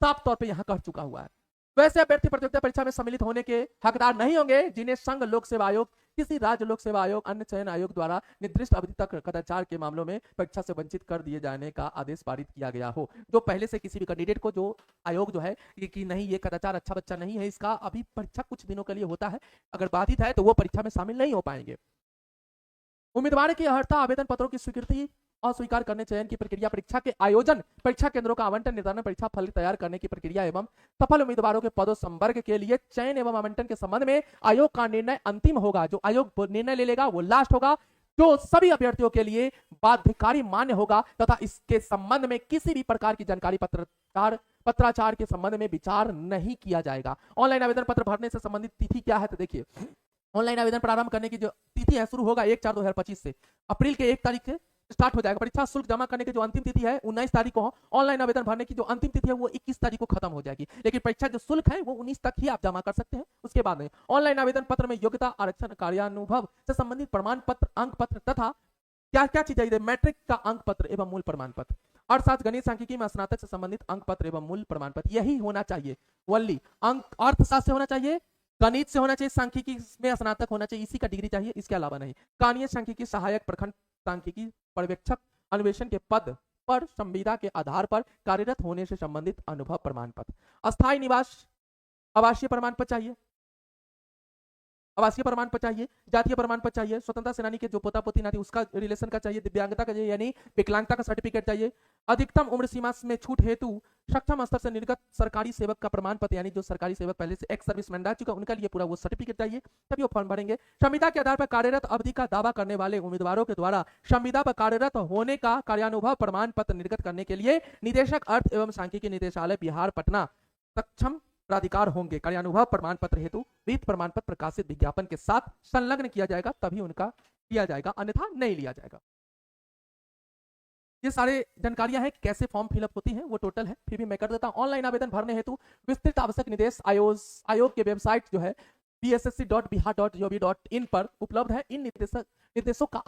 साफ तौर पर यहाँ कर चुका हुआ है। वैसे अभ्यर्थी प्रतियोगिता परीक्षा में सम्मिलित होने के हकदार नहीं होंगे जिन्हें संघ लोक सेवा आयोग, किसी राज्य लोक सेवा आयोग, अन्य चयन आयोग द्वारा निर्दिष्ट अवधि तक कदाचार के मामलों में परीक्षा से वंचित कर दिए जाने का आदेश पारित किया गया हो। जो पहले से किसी भी कैंडिडेट को जो आयोग जो है कि नहीं ये कदाचार अच्छा बच्चा नहीं है, इसका अभी परीक्षा कुछ दिनों के लिए होता है, अगर बाधित है तो वो परीक्षा में शामिल नहीं हो पाएंगे। उम्मीदवार की अर्हता आवेदन पत्रों की स्वीकृति अस्वीकार करने, चयन की प्रक्रिया, परीक्षा के आयोजन, परीक्षा केंद्रों का आवंटन, निर्धारण, परीक्षा फल तैयार करने की प्रक्रिया एवं सफल उम्मीदवारों के पदों संवर्ग के लिए चयन एवं आवंटन के संबंध में आयोग का निर्णय अंतिम होगा। जो आयोग निर्णय ले लेगा वो लास्ट होगा, जो सभी अभ्यर्थियों के लिए बाध्यकारी मान्य होगा तथा इसके संबंध में किसी भी प्रकार की जानकारी पत्राचार के संबंध में विचार नहीं किया जाएगा। ऑनलाइन आवेदन पत्र भरने से संबंधित तिथि क्या है? तो देखिए, ऑनलाइन आवेदन प्रारंभ करने की जो तिथि है शुरू होगा 1/4/2025 से, अप्रैल के 1 तारीख से स्टार्ट हो जाएगा। परीक्षा शुल्क जमा करने की जो अंतिम तिथि है 19 तारीख को, ऑनलाइन आवेदन भरने की जो अंतिम तिथि है वो 21 तारीख को खत्म हो जाएगी। लेकिन परीक्षा जो शुल्क है वो 19 तक ही आप जमा कर सकते हैं, उसके बाद में ऑनलाइन आवेदन पत्र में योग्यता, आरक्षण, कार्यानुभव से संबंधित प्रमाण पत्र, अंक पत्र तथा क्या क्या चीज है, मैट्रिक का अंक पत्र एवं मूल प्रमाण पत्र, अर्थशास्त्र, गणित, सांख्यिकी में स्नातक से संबंधित अंक पत्र एवं मूल प्रमाण पत्र, यही होना चाहिए। वल्ली अंक अर्थशास्त्र से होना चाहिए, गणित से होना चाहिए, सांख्यिकी में स्नातक होना चाहिए, इसी का डिग्री चाहिए, इसके अलावा नहीं। कानीय सांख्यिकी सहायक, प्रखंड सांख्यिकी पर्यवेक्षक, अन्वेषण के पद पर संविदा के आधार पर कार्यरत होने से संबंधित अनुभव प्रमाण पत्र, अस्थायी निवास आवासीय प्रमाण पत्र चाहिए, आवासीय प्रमाण पत्र चाहिए, जातीय प्रमाण पत्र चाहिए, स्वतंत्रता सेनानी के जो पोता पोती नाती उसका रिलेशन का चाहिए, दिव्यांगता का चाहिए यानी विकलांगता का सर्टिफिकेट चाहिए, अधिकतम उम्र सीमा में छूट हेतु सक्षम स्तर से निर्गत सरकारी सेवक का प्रमाण पत्र, यानी जो सरकारी सेवक पहले से एक्स सर्विसमैन रह चुका उनका लिए पूरा वो सर्टिफिकेट चाहिए, तभी वो फॉर्म भरेंगे। संविदा के आधार पर कार्यरत अवधि का दावा करने वाले उम्मीदवारों के द्वारा संविदा पर कार्यरत होने का कार्यानुभव प्रमाण पत्र निर्गत करने के लिए निदेशक अर्थ एवं सांख्यिकी निदेशालय बिहार पटना सक्षम प्राधिकार होंगे। कार्यानुभव प्रमाण पत्र हेतु वित्त प्रमाण पत्र प्रकाशित विज्ञापन के साथ संलग्न किया जाएगा, तभी उनका लिया जाएगा, अन्यथा नहीं लिया जाएगा। ये सारे जानकारियां हैं कैसे फॉर्म फिलअप होती हैं, वो टोटल है, फिर भी मैं कर देता हूं। ऑनलाइन आवेदन भरने हेतु विस्तृत आवश्यक निर्देश आयोग के वेबसाइट जो है bssc.bihar.gov.in पर उपलब्ध है। इन निर्देशों का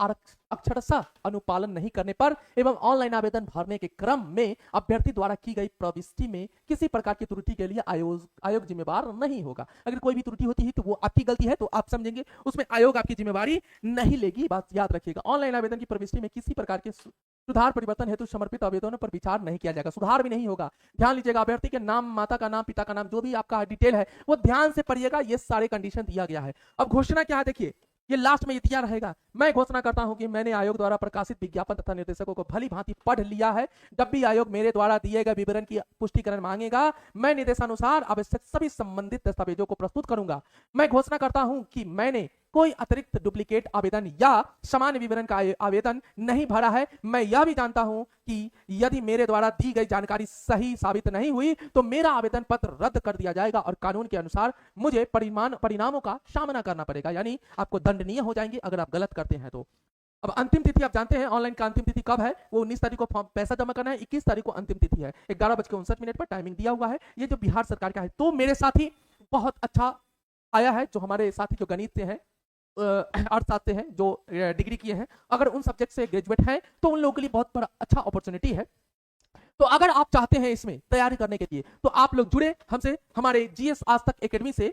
अक्षरशः अनुपालन नहीं करने पर एवं ऑनलाइन आवेदन भरने के क्रम में अभ्यर्थी द्वारा की गई प्रविष्टि में किसी प्रकार की त्रुटि के लिए आयोग जिम्मेवार नहीं होगा। अगर कोई भी त्रुटि होती है तो वो आपकी गलती है, तो आप समझेंगे, उसमें आयोग आपकी जिम्मेवारी नहीं लेगी, बात याद रखिएगा। ऑनलाइन आवेदन की प्रविष्टि में किसी प्रकार के सुधार परिवर्तन हेतु समर्पित आवेदनों पर विचार नहीं किया जाएगा, सुधार भी नहीं होगा। ध्यान लीजिएगा, अभ्यर्थी के नाम, माता का नाम, पिता का नाम, जो भी आपका डिटेल है वो ध्यान से पढ़िएगा, ये सारे कंडीशन दिया गया है। अब घोषणा क्या है देखिए, ये लास्ट में ये दिया रहेगा, मैं घोषणा करता हूं कि मैंने आयोग द्वारा प्रकाशित विज्ञापन तथा निर्देशकों को भली भांति पढ़ लिया है। जब भी आयोग मेरे द्वारा दिए गए विवरण की पुष्टिकरण मांगेगा, मैं निर्देशानुसार आवश्यक सभी संबंधित दस्तावेजों को प्रस्तुत करूंगा। मैं घोषणा करता हूं कि मैंने कोई अतिरिक्त डुप्लीकेट आवेदन या समान विवरण का आवेदन नहीं भरा है। मैं यह भी जानता हूं कि यदि मेरे द्वारा दी गई जानकारी सही साबित नहीं हुई तो मेरा आवेदन पत्र रद्द कर दिया जाएगा और कानून के अनुसार मुझे परिणामों का सामना करना पड़ेगा, यानी आपको दंडनीय हो जाएंगे अगर आप गलत करते हैं तो। अब अंतिम तिथि आप जानते हैं ऑनलाइन का अंतिम तिथि कब है, वो 19 तारीख को फॉर्म पैसा जमा करना है, 21 तारीख को अंतिम तिथि है, 11:59 पर टाइमिंग दिया हुआ है। ये जो बिहार सरकार का है, तो मेरे साथी बहुत अच्छा आया है, जो हमारे साथी जो गणित से हैं, अर्थशास्त्र से हैं, जो डिग्री किए हैं, अगर उन सब्जेक्ट से ग्रेजुएट हैं तो उन लोगों के लिए बहुत बड़ा अच्छा अपॉर्चुनिटी है। तो अगर आप चाहते हैं इसमें तैयारी करने के लिए तो आप लोग जुड़े हमसे, हमारे जीएस आज तक एकेडमी से